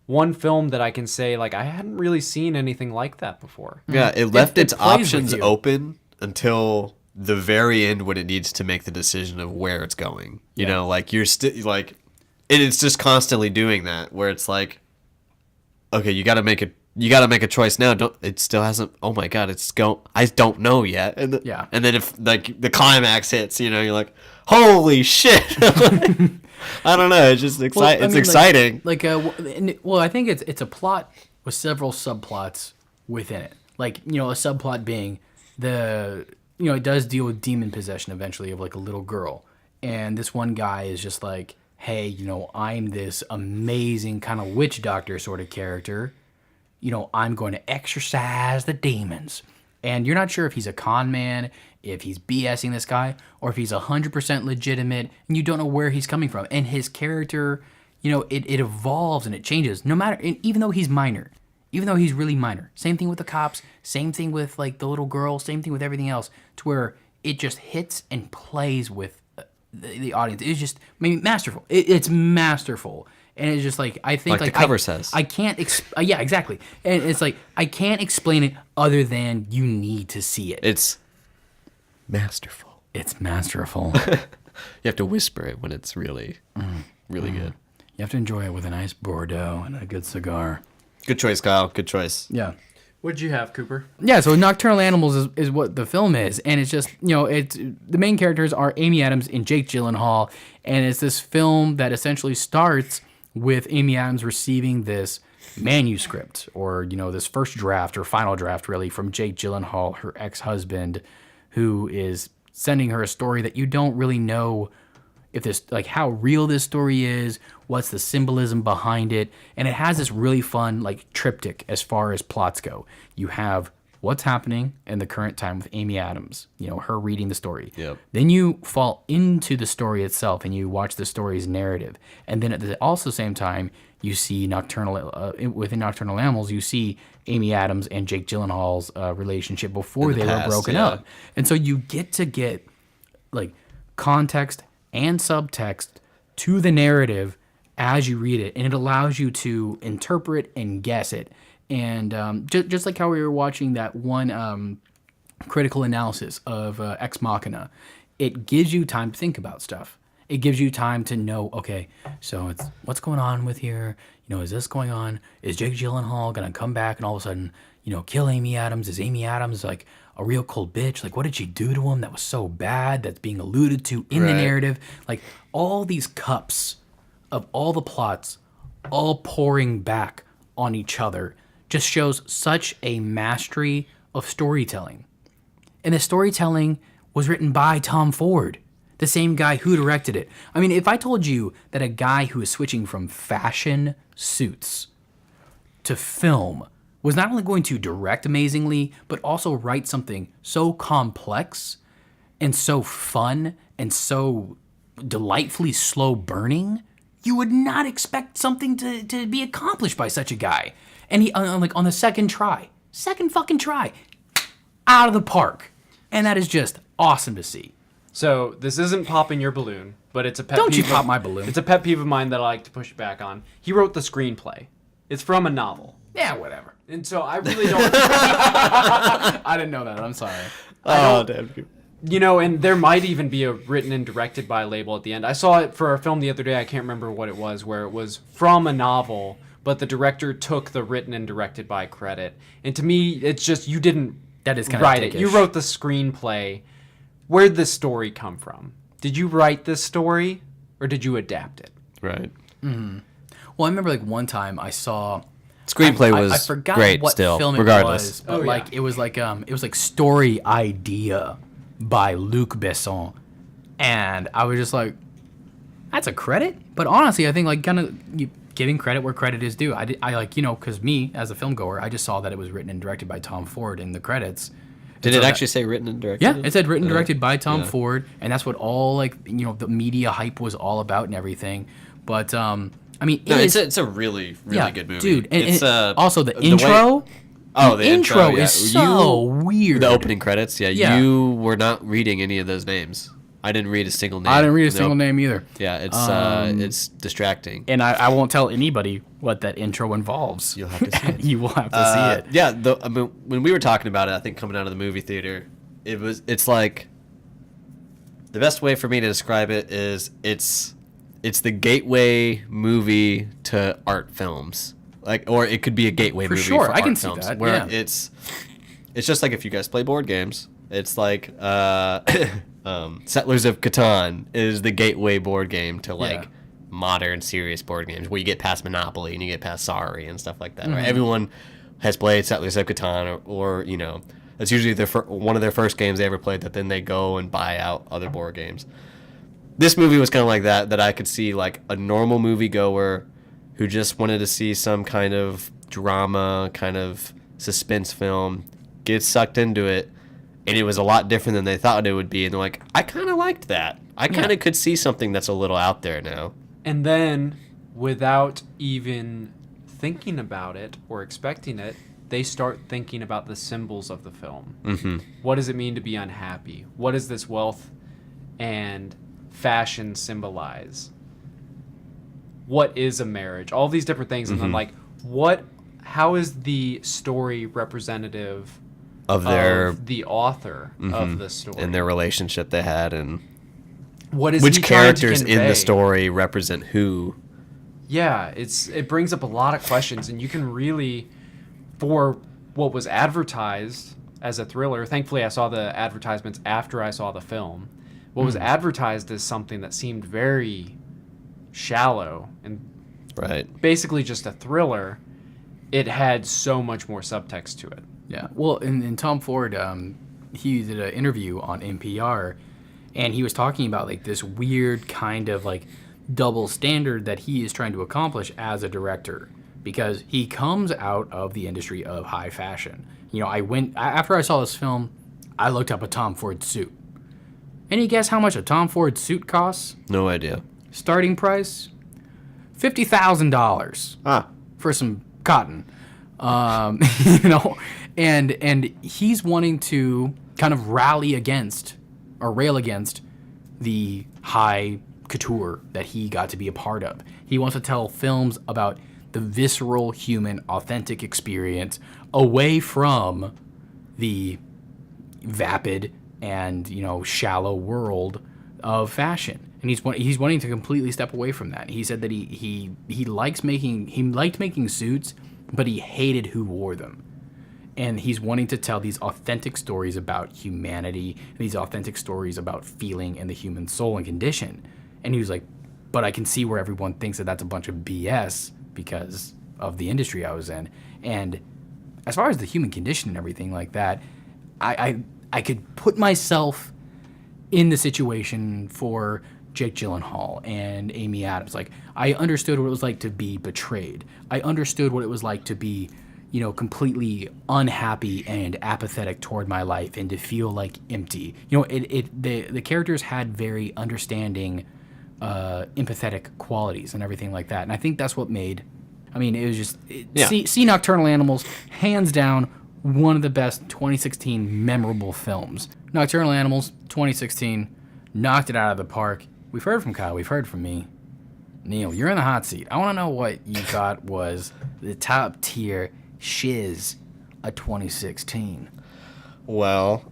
S2: one film that I can say, like, I hadn't really seen anything like that before.
S3: Yeah, it left
S1: it
S3: its
S1: plays with
S3: options
S1: you.
S3: open until the very end when it needs to make the decision of where it's going. You know, like you're still like, and it's just constantly doing that where it's like, okay, you got to make a choice now. It still hasn't. Oh my god, I don't know yet. And and then if like the climax hits, you're like, holy shit. I don't know. It's just exciting. It's exciting.
S1: Well, I think it's a plot with several subplots within it. Like, a subplot being it does deal with demon possession eventually of like a little girl. And this one guy is just like, hey, I'm this amazing kind of witch doctor sort of character. I'm going to exorcise the demons. And you're not sure if he's a con man, if he's BSing this guy, or if he's 100% legitimate, and you don't know where he's coming from. And his character, it evolves and it changes, no matter, and even though he's minor, even though he's really minor. Same thing with the cops, same thing with like the little girl, same thing with everything else, to where it just hits and plays with the audience. It's just, masterful. It's masterful. And it's just like, I think
S3: Like the cover says.
S1: I can't, yeah, exactly. And it's like, I can't explain it other than you need to see it.
S3: It's masterful.
S1: It's masterful.
S3: You have to whisper it when it's really, really good.
S1: You have to enjoy it with a nice Bordeaux and a good cigar.
S3: Good choice, Kyle. Good choice.
S1: Yeah.
S2: What'd you have, Cooper?
S1: Yeah, so Nocturnal Animals is what the film is, and it's just, it's the main characters are Amy Adams and Jake Gyllenhaal, and it's this film that essentially starts with Amy Adams receiving this manuscript, or this first draft or final draft really, from Jake Gyllenhaal, her ex-husband, who is sending her a story that you don't really know if this, like, how real this story is, what's the symbolism behind it. And it has this really fun like triptych as far as plots go. You have what's happening in the current time with Amy Adams, her reading the story.
S3: Yep.
S1: Then you fall into the story itself and you watch the story's narrative. And then at the also same time, you see within Nocturnal Animals, you see Amy Adams and Jake Gyllenhaal's relationship before they were broken up. And so you get to get like context and subtext to the narrative as you read it, and it allows you to interpret and guess it. And just like how we were watching that one critical analysis of Ex Machina, it gives you time to think about stuff. It gives you time to know, okay, so it's what's going on with here? Is this going on? Is Jake Gyllenhaal gonna come back and all of a sudden, kill Amy Adams? Is Amy Adams like a real cold bitch? Like, what did she do to him that was so bad that's being alluded to in the narrative? Like, all these cups of all the plots all pouring back on each other just shows such a mastery of storytelling. And the storytelling was written by Tom Ford, the same guy who directed it. I mean, if I told you that a guy who is switching from fashion suits to film was not only going to direct amazingly, but also write something so complex and so fun and so delightfully slow burning, you would not expect something to be accomplished by such a guy. And he, on the second fucking try, out of the park. And that is just awesome to see.
S2: So this isn't popping your balloon, but it's a pet
S1: Don't
S2: peeve.
S1: you pop my balloon.
S2: It's a pet peeve of mine that I like to push back on. He wrote the screenplay. It's from a novel.
S1: Yeah, whatever.
S2: And so I really don't...
S1: I didn't know that. I'm sorry.
S3: Oh, damn.
S2: And there might even be a written and directed by label at the end. I saw it for a film the other day. I can't remember what it was, where it was from a novel, but the director took the written and directed by credit. And to me, it's just, you didn't
S1: That is kind
S2: write
S1: of
S2: it. You wrote the screenplay. Where'd this story come from? Did you write this story, or did you adapt it?
S3: Right.
S1: Well, I remember one time I saw...
S3: Screenplay was
S1: I forgot
S3: great
S1: what
S3: still,
S1: film
S3: regardless.
S1: it was, but it was like Story Idea by Luc Besson. And I was just like, that's a credit? But honestly, I think giving credit where credit is due. Because me, as a film goer, I just saw that it was written and directed by Tom Ford in the credits.
S3: Did it actually say written and directed?
S1: Yeah, it said written and directed by Tom Ford, and that's what all the media hype was all about and everything. But
S3: it's a really good movie,
S1: dude. And
S3: it's
S1: also the intro.
S3: The intro
S1: is so weird.
S3: The opening credits,
S1: Yeah.
S3: you were not reading any of those names. I didn't read a single name.
S1: I didn't read a single name either.
S3: Yeah, it's distracting.
S1: And I won't tell anybody what that intro involves.
S3: You'll have to see it.
S1: You will have to see it.
S3: Yeah, when we were talking about it, I think coming out of the movie theater, it's like the best way for me to describe it is it's the gateway movie to art films. Or it could be a gateway movie for art
S1: I can
S3: films.
S1: see that.
S3: Where
S1: yeah.
S3: it's just like if you guys play board games, it's like Settlers of Catan is the gateway board game to modern serious board games where you get past Monopoly and you get past Sorry and stuff like that. Mm-hmm. Right? Everyone has played Settlers of Catan or that's usually one of their first games they ever played that then they go and buy out other board games. This movie was kind of like that I could see like a normal moviegoer who just wanted to see some kind of drama, kind of suspense film, get sucked into it, and it was a lot different than they thought it would be, and they're like, I kind of liked that. I kind of could see something that's a little out there now.
S2: And then, without even thinking about it or expecting it, they start thinking about the symbols of the film.
S3: Mm-hmm.
S2: What does it mean to be unhappy? What does this wealth and fashion symbolize? What is a marriage? All these different things. And then how is the story representative of the author of the story?
S3: And their relationship they had and
S2: what is
S3: which characters in the story represent who?
S2: Yeah, it brings up a lot of questions, and you can really, for what was advertised as a thriller, thankfully I saw the advertisements after I saw the film. What was advertised as something that seemed very shallow and basically just a thriller, it had so much more subtext to it.
S1: Yeah. Well, in Tom Ford, he did an interview on NPR, and he was talking about this weird kind of double standard that he is trying to accomplish as a director. because he comes out of the industry of high fashion. You know, after I saw this film, I looked up a Tom Ford suit. Any guess how much a Tom Ford suit costs?
S3: No idea.
S1: Starting price? $50,000
S3: Ah.
S1: for some cotton. You know, and he's wanting to kind of rally against or rail against the high couture that he got to be a part of. He wants to tell films about the visceral, human, authentic experience away from the vapid and, you know, shallow world of fashion. And he's wanting to completely step away from that. He said that he liked making suits, but he hated who wore them. And he's wanting to tell these authentic stories about humanity, these authentic stories about feeling and the human soul and condition. And he was like, but I can see where everyone thinks that that's a bunch of BS because of the industry I was in. And as far as the human condition and everything like that, I could put myself in the situation for Jake Gyllenhaal and Amy Adams. Like, I understood what it was like to be betrayed. I understood what it was like to be, you know, completely unhappy and apathetic toward my life and to feel like empty. You know, the characters had very understanding, empathetic qualities and everything like that. And I think that's what made, I mean, it was just, see Nocturnal Animals, hands down, one of the best 2016 memorable films. Nocturnal Animals, 2016, knocked it out of the park. We've heard from Kyle, we've heard from me. Neil, you're in the hot seat. I want to know what you thought was the top tier shiz of 2016.
S3: Well,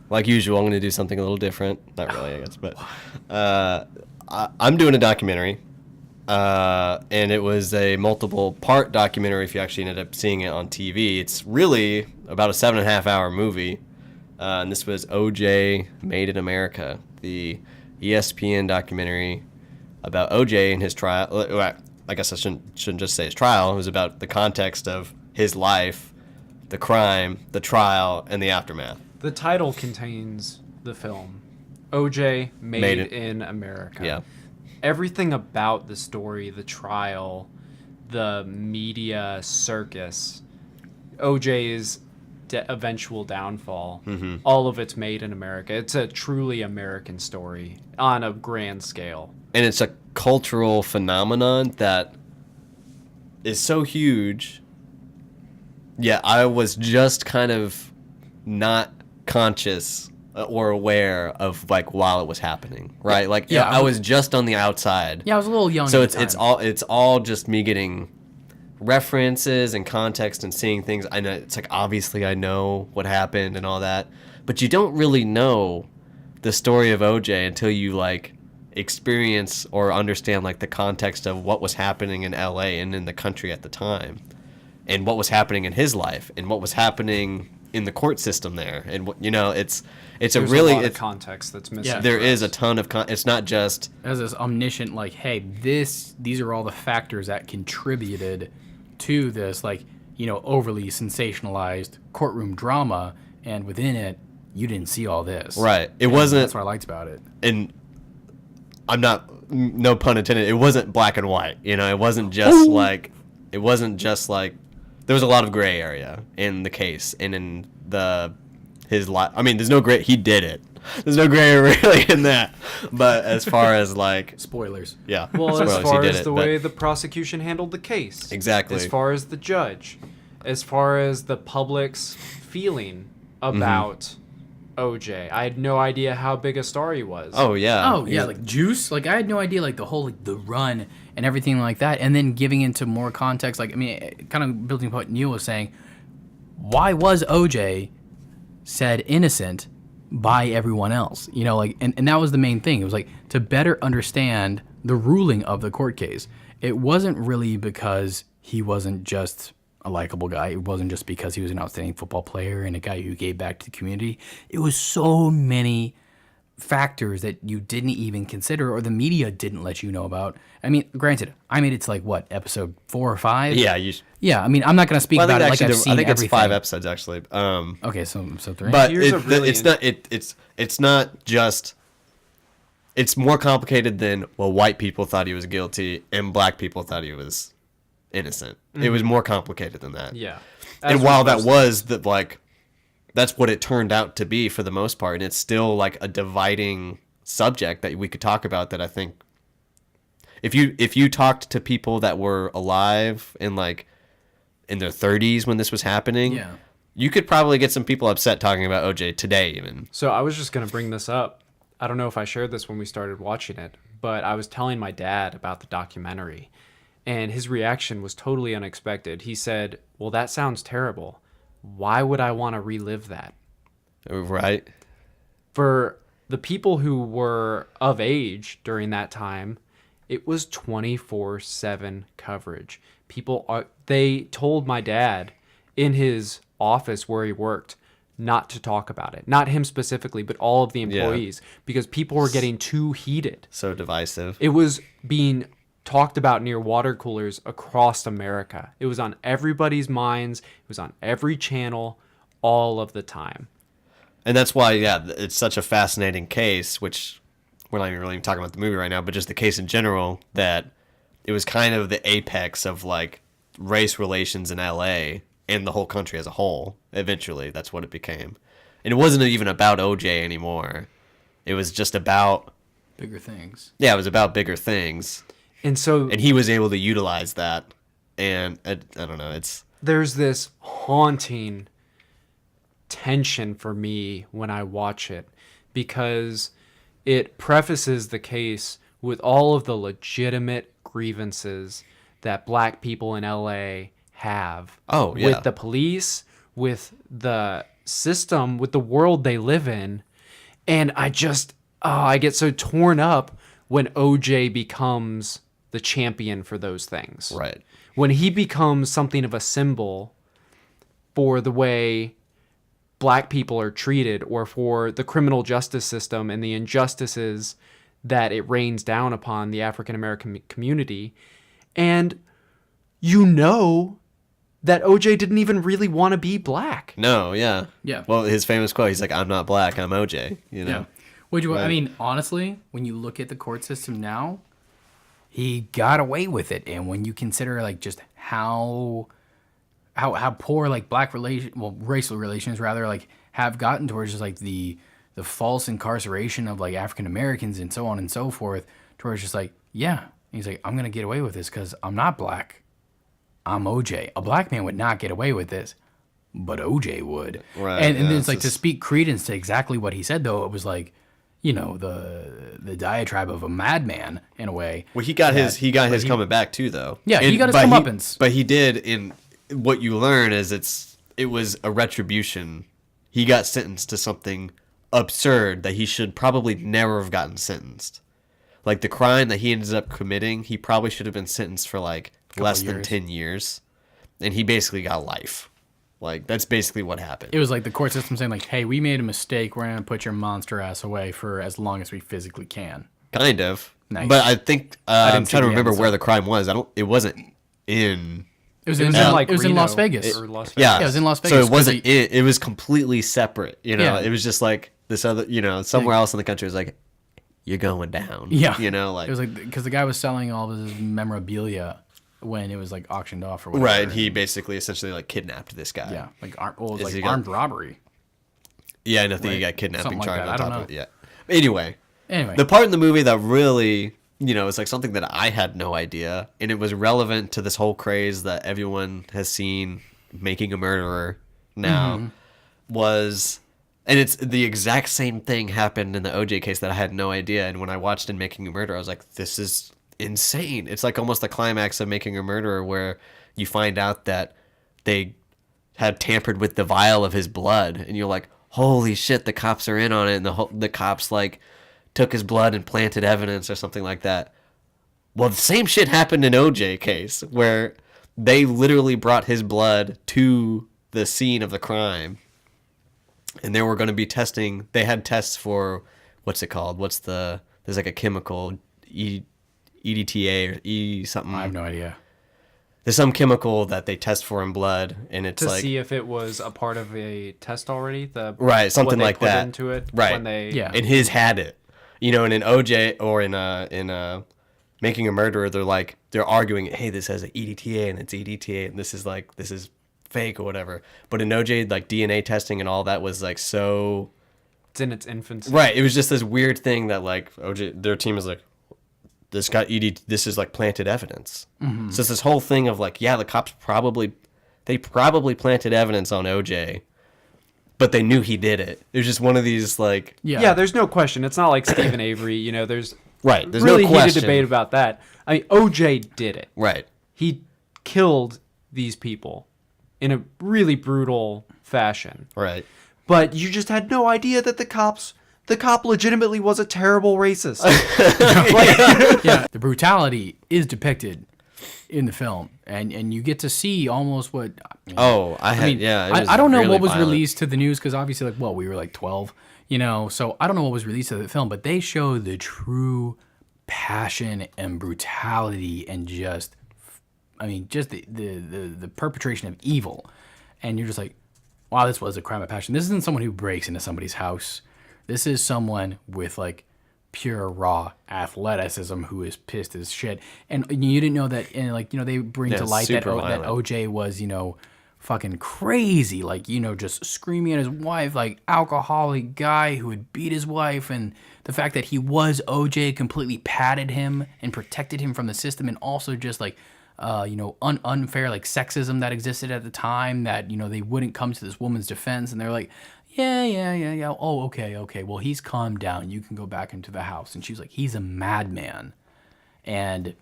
S3: like usual, I'm going to do something a little different. Not really, I guess, but I'm doing a documentary, and it was a multiple-part documentary if you actually ended up seeing it on TV. It's really about a 7.5-hour movie, and this was O.J. Made in America, the ESPN documentary about O.J. and his trial. Well, I guess I shouldn't just say his trial. It was about the context of his life, the crime, the trial, and the aftermath.
S2: The title contains the film, O.J. Made in America.
S3: Yeah.
S2: Everything about the story, the trial, the media circus, O.J.'s eventual downfall, all of it's made in America. It's a truly American story on a grand scale.
S3: And it's a cultural phenomenon that is so huge. Yeah, I was just kind of not conscious or aware of, like, while it was happening, right? Like,
S1: Yeah,
S3: I was just on the outside.
S1: Yeah, I was a little young.
S3: So
S1: at the
S3: it's all just me getting references and context and seeing things. I know it's like, obviously I know what happened and all that, but you don't really know the story of OJ until you, like, experience or understand, like, the context of what was happening in LA and in the country at the time, and what was happening in his life, and what was happening in the court system there. And what, you know, it's
S2: There's
S3: a really
S2: a lot of context that's missing.
S1: Yeah.
S3: there is a ton of it's not just
S1: as this omniscient, like, hey, these are all the factors that contributed to this, like, you know, overly sensationalized courtroom drama, and within it, you didn't see all this.
S3: right. It
S1: And
S3: wasn't,
S1: That's what I liked about it.
S3: and I'm not, no pun intended, it wasn't black and white. You know, it wasn't just like there was a lot of gray area in the case and in his life. I mean, there's no gray. He did it. There's no gray area really in that. But as far as, like,
S1: Spoilers.
S3: yeah,
S2: Well,
S3: spoilers,
S2: as
S3: he
S2: far
S3: did
S2: as
S3: it,
S2: the
S3: but-
S2: way the prosecution handled the case.
S3: Exactly.
S2: As far as the judge. As far as the public's feeling about OJ. I had no idea how big a star he was.
S3: Oh yeah.
S1: Oh yeah, like Juice. Like, I had no idea, like, the whole, like, the run and everything like that, and then giving into more context. Like, I mean, kind of building upon what Neil was saying. Why was OJ said innocent by everyone else? You know, like, and that was the main thing. It was like to better understand the ruling of the court case. It wasn't really because he wasn't just a likable guy. It wasn't just because he was an outstanding football player and a guy who gave back to the community. It was so many factors that you didn't even consider, or the media didn't let you know about. I mean, granted, I made it to, like, what, episode 4 or 5?
S3: Yeah.
S1: Yeah, I mean, I'm not going to speak
S3: Well,
S1: about it like I've seen
S3: I think
S1: everything.
S3: it's 5 episodes actually.
S1: Okay, so 3.
S3: But
S2: Here's a really
S3: it's not just. It's more complicated than, well, white people thought he was guilty and black people thought he was innocent. It was more complicated than that.
S2: Yeah.
S3: And while that was that's what it turned out to be for the most part, and it's still like a dividing subject that we could talk about. That I think if you talked to people that were alive in like in their 30s when this was happening, you could probably get some people upset talking about OJ today even.
S2: So I was just going to bring this up. I don't know if I shared this when we started watching it, but I was telling my dad about the documentary, and his reaction was totally unexpected. He said, "Well, that sounds terrible. Why would I want to relive that?"
S3: Right.
S2: For the people who were of age during that time, it was 24/7 coverage. They told my dad in his office where he worked not to talk about it. Not him specifically, but all of the employees, because people were getting too heated.
S3: So divisive.
S2: It was being talked about near water coolers across America. It was on everybody's minds. It was on every channel all of the time.
S3: And that's why, it's such a fascinating case, which we're not even really talking about the movie right now, but just the case in general, that it was kind of the apex of like race relations in LA and the whole country as a whole. Eventually, that's what it became. And it wasn't even about OJ anymore. It was just about
S1: bigger things.
S3: Yeah, it was about bigger things.
S2: And
S3: he was able to utilize that. And I don't know,
S2: there's this haunting tension for me when I watch it, because it prefaces the case with all of the legitimate grievances that black people in LA have with the police, with the system, with the world they live in. And I get so torn up when OJ becomes the champion for those things.
S3: Right.
S2: When he becomes something of a symbol for the way black people are treated, or for the criminal justice system and the injustices that it rains down upon the African American community. And that OJ didn't even really want to be black.
S3: No, yeah.
S1: Yeah.
S3: Well, his famous quote, he's like, "I'm not black, I'm OJ,"
S1: Yeah. I mean, honestly, when you look at the court system now, he got away with it. And when you consider like just how poor like racial relations rather like have gotten towards just like the false incarceration of like African Americans and so on and so forth, towards just like, he's like, I'm gonna get away with this because I'm not black. I'm OJ. A black man would not get away with this, but OJ would.
S3: Right.
S1: And then it's like to speak credence to exactly what he said, though, it was like, the diatribe of a madman in a way.
S3: Well, he got his coming back too, though.
S1: Yeah, he got his comeuppance.
S3: But he did. In what you learn is it was a retribution. He got sentenced to something absurd that he should probably never have gotten sentenced. Like the crime that he ended up committing, he probably should have been sentenced for like less than 10 years, and he basically got life. Like, that's basically what happened.
S1: It was like the court system saying, like, hey, we made a mistake. We're going to put your monster ass away for as long as we physically can.
S3: Kind of.
S1: Nice.
S3: But I think, I'm trying to remember where the crime was. It wasn't in...
S1: It was in Las Vegas.
S3: Yeah,
S1: it was in Las Vegas.
S3: So it wasn't it was completely separate,
S1: Yeah.
S3: It was just like this other, somewhere else in the country was like, you're going down.
S1: Yeah.
S3: Like...
S1: It was like, because the guy was selling all of his memorabilia when it was like auctioned off or whatever.
S3: Right, he basically essentially like kidnapped this guy.
S1: Yeah, like armed robbery.
S3: Yeah, and I think he got kidnapping charged on top of it. Yeah.
S1: Anyway,
S3: the part in the movie that really, is like something that I had no idea, and it was relevant to this whole craze that everyone has seen, Making a Murderer now, was, and it's the exact same thing happened in the OJ case that I had no idea, and when I watched in Making a Murderer, I was like, this is insane. It's like almost the climax of Making a Murderer, where you find out that they had tampered with the vial of his blood, and you're like, holy shit, the cops are in on it, and the cops like took his blood and planted evidence or something like that. Well, the same shit happened in OJ case, where they literally brought his blood to the scene of the crime, and they were going to be testing. They had tests for, what's it called? There's like a chemical, EDTA or E something.
S1: I have no idea.
S3: There's some chemical that they test for in blood, and it's
S2: to
S3: like,
S2: see if it was a part of a test already.
S3: Right, something like
S2: put
S3: that.
S2: Into it,
S3: right?
S2: When they,
S3: and his had it, and in OJ or in making a murderer, they're arguing, hey, this has an EDTA and it's EDTA and this is fake or whatever. But in OJ, like DNA testing and all that was like so.
S2: It's in its infancy.
S3: Right. It was just this weird thing that like OJ, their team is like, this got this is like planted evidence. Mm-hmm. So it's this whole thing of like, yeah, the cops probably planted evidence on OJ, but they knew he did it. It was just one of these like,
S2: yeah, there's no question. It's not like Stephen Avery, there's
S3: there's
S2: really
S3: no question.
S2: heated debate about that. I mean, OJ did it.
S3: Right.
S2: He killed these people in a really brutal fashion.
S3: Right.
S2: But you just had no idea that the cop legitimately was a terrible racist.
S1: Yeah, the brutality is depicted in the film, and you get to see almost what.
S3: I
S1: don't know
S3: really
S1: what was
S3: violent.
S1: released to the news because obviously, we were like 12, so I don't know what was released to the film, but they show the true passion and brutality and just the perpetration of evil, and you're just like, wow, this was a crime of passion. This isn't someone who breaks into somebody's house. This is someone with like pure raw athleticism who is pissed as shit. And you didn't know that, and they bring to light that OJ was, fucking crazy, just screaming at his wife, like alcoholic guy who would beat his wife, and the fact that he was OJ completely padded him and protected him from the system, and also just like unfair like sexism that existed at the time, that they wouldn't come to this woman's defense, and they're like, yeah. Oh, okay. Well, he's calmed down. You can go back into the house. And she's like, he's a madman. And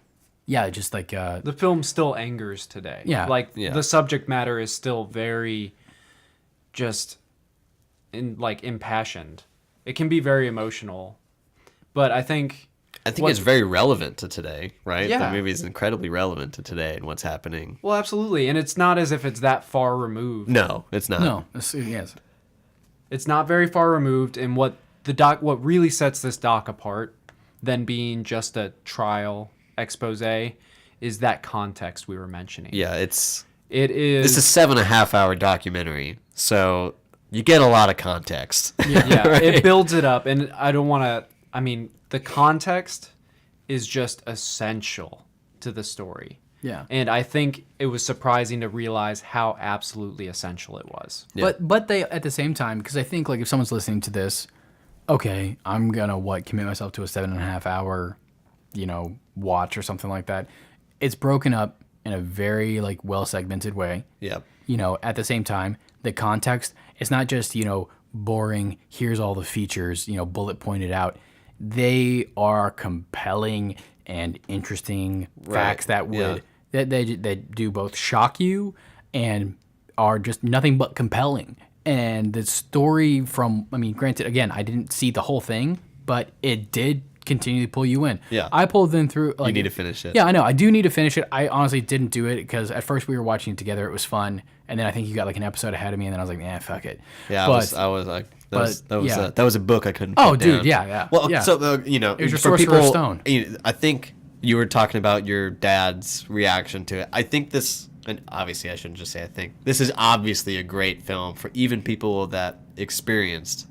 S1: yeah, just like
S2: the film still angers today.
S1: Yeah.
S2: The subject matter is still very just impassioned. It can be very emotional. But I think
S3: it's very relevant to today, right?
S2: Yeah.
S3: The movie is incredibly relevant to today and what's happening.
S2: Well, absolutely. And it's not as if it's that far removed.
S3: No, it's not.
S1: no, yes.
S2: It's not very far removed, and what really sets this doc apart than being just a trial expose is that context we were mentioning.
S3: Yeah,
S2: it
S3: is.
S2: It's
S3: a 7.5-hour documentary, so you get a lot of context.
S2: Yeah,
S3: right?
S2: It builds it up, and I don't want to. I mean, the context is just essential to the story.
S1: Yeah.
S2: And I think it was surprising to realize how absolutely essential it was.
S3: Yeah.
S1: But they, at the same time, because I think if someone's listening to this, okay, I'm gonna commit myself to a 7.5 hour, watch or something like that. It's broken up in a very well segmented way.
S3: Yeah.
S1: At the same time, the context, it's not just, boring, here's all the features, bullet pointed out. They are compelling and interesting facts that would that do both shock you and are just nothing but compelling. And the story granted, again, I didn't see the whole thing, but it did continue to pull you in.
S3: Yeah.
S1: I pulled them through.
S3: You need to finish it.
S1: Yeah, I know. I do need to finish it. I honestly didn't do it because at first we were watching it together. It was fun. And then I think you got an episode ahead of me, and then I was like, fuck it.
S3: Yeah, I was like, that was a book I couldn't put
S1: Oh, dude,
S3: down.
S1: yeah.
S3: Well,
S1: yeah.
S3: so,
S1: it was your
S3: for
S1: Sorcerer's
S3: people,
S1: Stone.
S3: I think you were talking about your dad's reaction to it. I think this, and obviously I shouldn't just say I think, this is obviously a great film for even people that experienced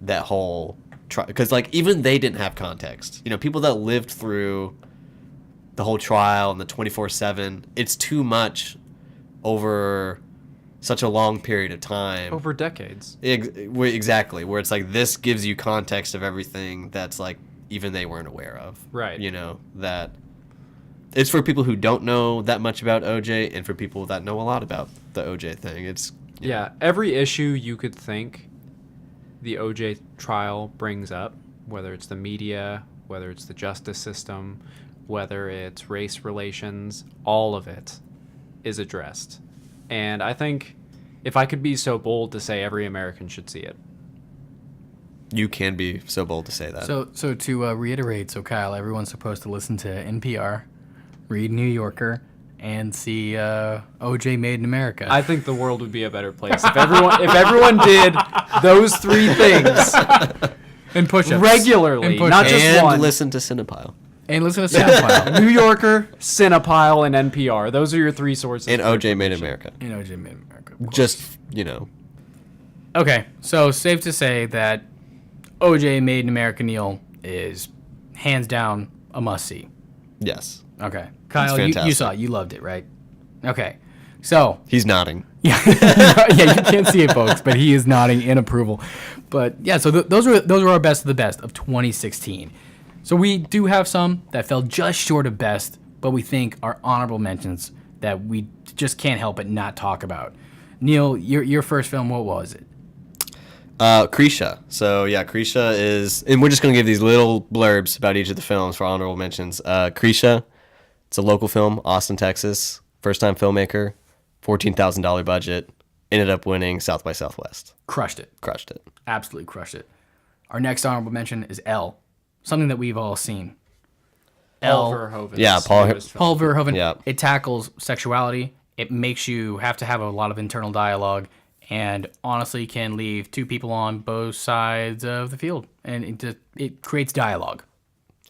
S3: that whole trial. Because, even they didn't have context. People that lived through the whole trial and the 24/7, it's too much over such a long period of time.
S2: Over decades.
S3: Exactly. Where it's this gives you context of everything that's even they weren't aware of.
S2: Right.
S3: That it's for people who don't know that much about OJ and for people that know a lot about the OJ thing. It's
S2: every issue you could think the OJ trial brings up, whether it's the media, whether it's the justice system, whether it's race relations, all of it is addressed. And I think if I could be so bold to say every American should see it.
S3: You can be so bold to say that.
S1: So to reiterate, Kyle, everyone's supposed to listen to NPR, read New Yorker, and see OJ Made in America.
S2: I think the world would be a better place if everyone did those three things
S1: and push-ups
S2: regularly,
S1: and push-ups.
S2: not just
S3: and
S2: one.
S3: listen to Cinepile.
S1: And listen to Cinepile.
S2: New Yorker, Cinepile, and NPR. Those are your three sources.
S3: And OJ Made in America.
S1: And OJ Made in America. of course.
S3: Just,
S1: Okay, so safe to say that OJ Made in America, Neil, is hands down a must-see.
S3: Yes.
S1: Okay. Kyle, you
S3: fantastic.
S1: saw it. You loved it, right? Okay. So,
S3: He's nodding.
S1: yeah, yeah, you can't see it, folks, but he is nodding in approval. But yeah, so those were our best of the best of 2016. So we do have some that fell just short of best, but we think are honorable mentions that we just can't help but not talk about. Neil, your first film, what was it?
S3: Krisha. So yeah, Krisha is, and we're just gonna give these little blurbs about each of the films for honorable mentions. Krisha, it's a local film, Austin, Texas. First time filmmaker, $14,000 budget. Ended up winning South by Southwest.
S1: Crushed it.
S3: Crushed it.
S1: Absolutely crushed it. Our next honorable mention is Elle, something that we've all seen.
S2: Paul
S1: Elle,
S2: Verhoeven's
S3: Yeah, Paul-
S2: newest film.
S1: Paul Verhoeven.
S3: Yeah.
S1: It tackles sexuality. It makes you have to have a lot of internal dialogue, and honestly can leave two people on both sides of the field, and it creates dialogue.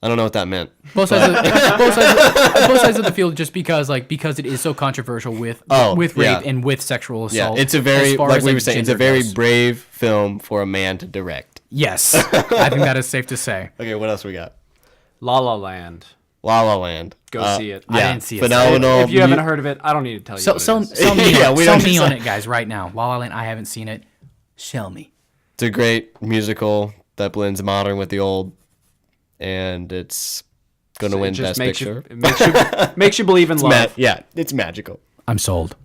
S3: I don't know what that meant.
S1: Both sides, both sides of the field, just because it is so controversial with rape
S3: yeah.
S1: and with sexual
S3: Yeah,
S1: assault.
S3: it's a very,
S1: as far
S3: like
S1: as,
S3: we were saying, it's a
S1: gender
S3: very
S1: goes.
S3: brave film for a man to direct.
S1: Yes, I think that is safe to say.
S3: Okay, what else we got?
S2: La La Land.
S3: La La Land.
S2: Go see it.
S1: I didn't see it.
S3: Phenomenal.
S2: If you haven't heard of it, I don't need to tell you
S1: So,
S2: what
S1: sell
S2: it is.
S1: me,
S3: Yeah,
S1: on,
S3: we
S1: sell
S3: don't
S1: me
S3: just-
S1: on it, guys, right now. La La Land, I haven't seen it. Sell me.
S3: It's a great musical that blends modern with the old, and it's going to
S2: It
S3: win
S2: just
S3: Best
S2: makes
S3: Picture.
S2: makes you believe in love.
S3: Yeah, it's magical.
S1: I'm sold.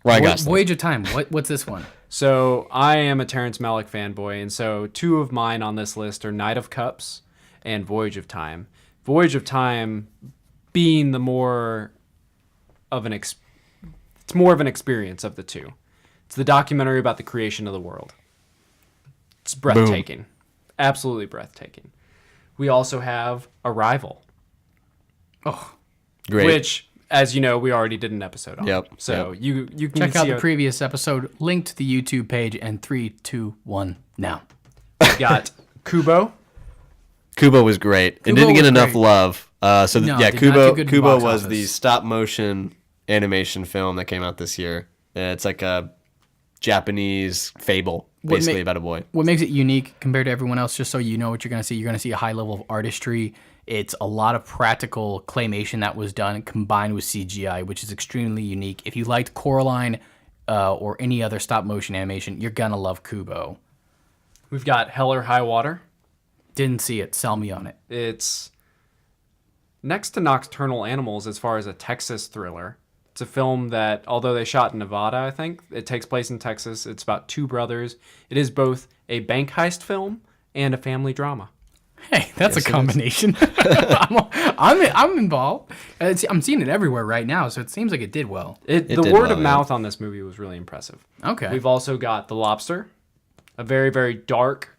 S3: Ryan Gosling.
S1: Voyage of Time. What's this one?
S2: So I am a Terrence Malick fanboy, and so two of mine on this list are Knight of Cups and Voyage of Time. Voyage of Time being the more of an it's more of an experience of the two. It's the documentary about the creation of the world. It's breathtaking. Absolutely breathtaking. We also have Arrival,
S1: Oh,
S3: Great.
S2: which, as you know, we already did an episode on.
S3: Yep,
S2: So
S3: yep.
S2: you can
S1: check out
S2: see
S1: the previous episode. Link to the YouTube page. And 3, 2, 1, now.
S2: we got Kubo.
S3: Kubo was great. It
S1: Kubo
S3: didn't get
S1: was
S3: enough
S1: great.
S3: love.
S1: No, did not do
S3: Kubo
S1: good in
S3: Kubo
S1: box
S3: was
S1: office.
S3: the stop motion animation film that came out this year. It's like a Japanese fable,
S1: What
S3: basically
S1: ma-
S3: about a boy.
S1: What makes it unique compared to everyone else, just so you know what you're going to see a high level of artistry. It's a lot of practical claymation that was done combined with CGI, which is extremely unique. If you liked Coraline or any other stop motion animation, you're going to love Kubo.
S2: We've got Hell or High Water.
S1: Didn't see it. Sell me on it.
S2: It's next to Nocturnal Animals as far as a Texas thriller. It's a film that, although they shot in Nevada, I think, it takes place in Texas. It's about two brothers. It is both a bank heist film and a family drama.
S1: Hey, that's a combination. I'm involved. I'm seeing it everywhere right now, so it seems like it did well.
S2: The
S3: did
S2: word
S3: well,
S2: of
S3: yeah.
S2: mouth on this movie was really impressive.
S1: Okay.
S2: We've also got The Lobster, a very, very dark,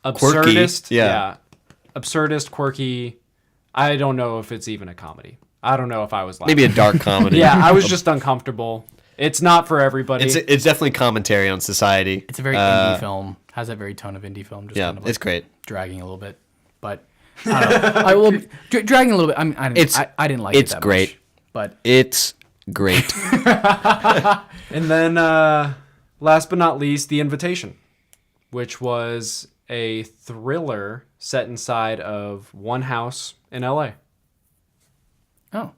S3: Quirky,
S2: absurdist.
S3: yeah.
S2: Absurdist, quirky. I don't know if it's even a comedy. I don't know if I was laughing.
S3: Maybe a dark comedy.
S2: Yeah, I was just uncomfortable. It's not for everybody.
S3: It's definitely commentary on society.
S1: It's a very indie film. Has that very tone of indie film. Just
S3: Yeah,
S1: kind of
S3: it's great.
S1: dragging a little bit, but I don't know. I will dragging a little bit. I didn't like it
S3: It's
S1: that
S3: great.
S1: much, but
S3: It's great.
S2: And then, last but not least, The Invitation, which was a thriller set inside of one house in LA.
S1: oh,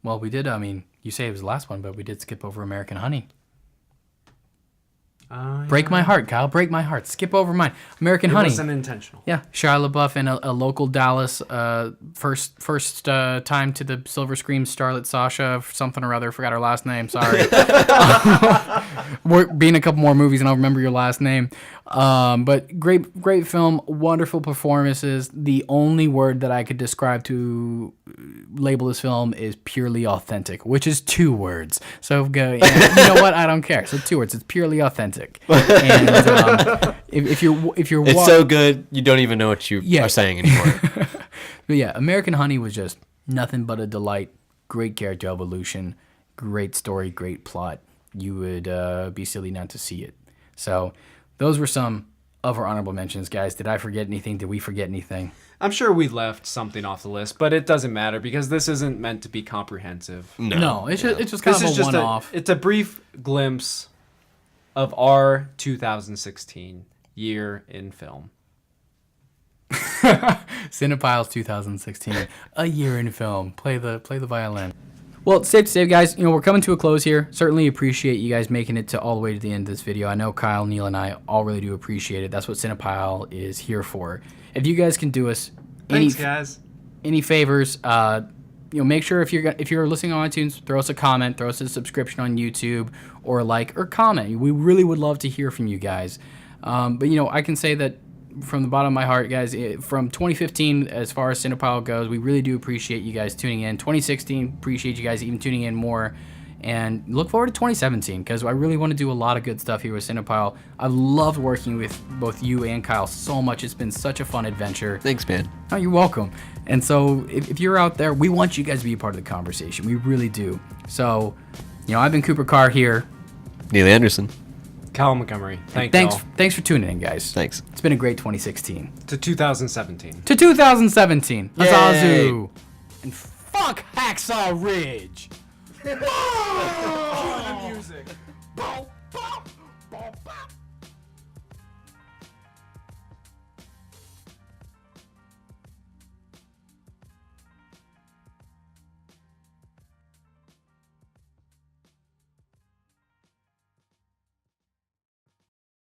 S1: well, we did. I mean, you say it was the last one, but we did skip over American Honey. Break my heart, Kyle. Break my heart. Skip over mine. American
S2: It
S1: Honey.
S2: wasn't intentional.
S1: Yeah, Shia LaBeouf in a local Dallas, first time to the silver screen starlet Sasha something or other. Forgot her last name. Sorry. We're being a couple more movies and I'll remember your last name. But great film, wonderful performances. The only word that I could describe to label this film is purely authentic, which is 2 words. So go, you know what? I don't care. So 2 words. It's purely authentic. And if you're
S3: It's so good, you don't even know what you
S1: Yeah.
S3: are saying anymore.
S1: But yeah, American Honey was just nothing but a delight. Great character evolution, great story, great plot. You would be silly not to see it. So those were some of our honorable mentions, guys. Did I forget anything? Did we forget anything?
S2: I'm sure we left something off the list, but it doesn't matter because this isn't meant to be comprehensive.
S1: No, it's just kind
S2: This
S1: of
S2: is
S1: a
S2: just
S1: one-off.
S2: it's a brief glimpse of our 2016 year in film.
S1: Cinephiles 2016, a year in film. Play the violin. Well, it's safe to say, guys, we're coming to a close here. Certainly appreciate you guys making it to all the way to the end of this video. I know Kyle, Neil, and I all really do appreciate it. That's what Cinephile is here for. If you guys can do us
S2: Thanks, guys.
S1: any favors, make sure if you're listening on iTunes, throw us a comment, throw us a subscription on YouTube, or a like or comment. We really would love to hear from you guys. But I can say that from the bottom of my heart, guys, from 2015, as far as Cinephile goes, we really do appreciate you guys tuning in. 2016, appreciate you guys even tuning in more. And look forward to 2017, because I really want to do a lot of good stuff here with Cinephile. I've loved working with both you and Kyle so much. It's been such a fun adventure.
S3: Thanks, man.
S1: Oh, you're welcome. And so if you're out there, we want you guys to be a part of the conversation. We really do. So, I've been Cooper Carr here.
S3: Neil Anderson.
S2: Kyle Montgomery. Thanks
S1: for tuning in, guys.
S3: Thanks.
S1: It's been a great 2016.
S2: to 2017.
S1: To 2017.
S3: Yay.
S1: Huzzazoo. And fuck Hacksaw Ridge.
S2: Cue the music.
S1: Boom.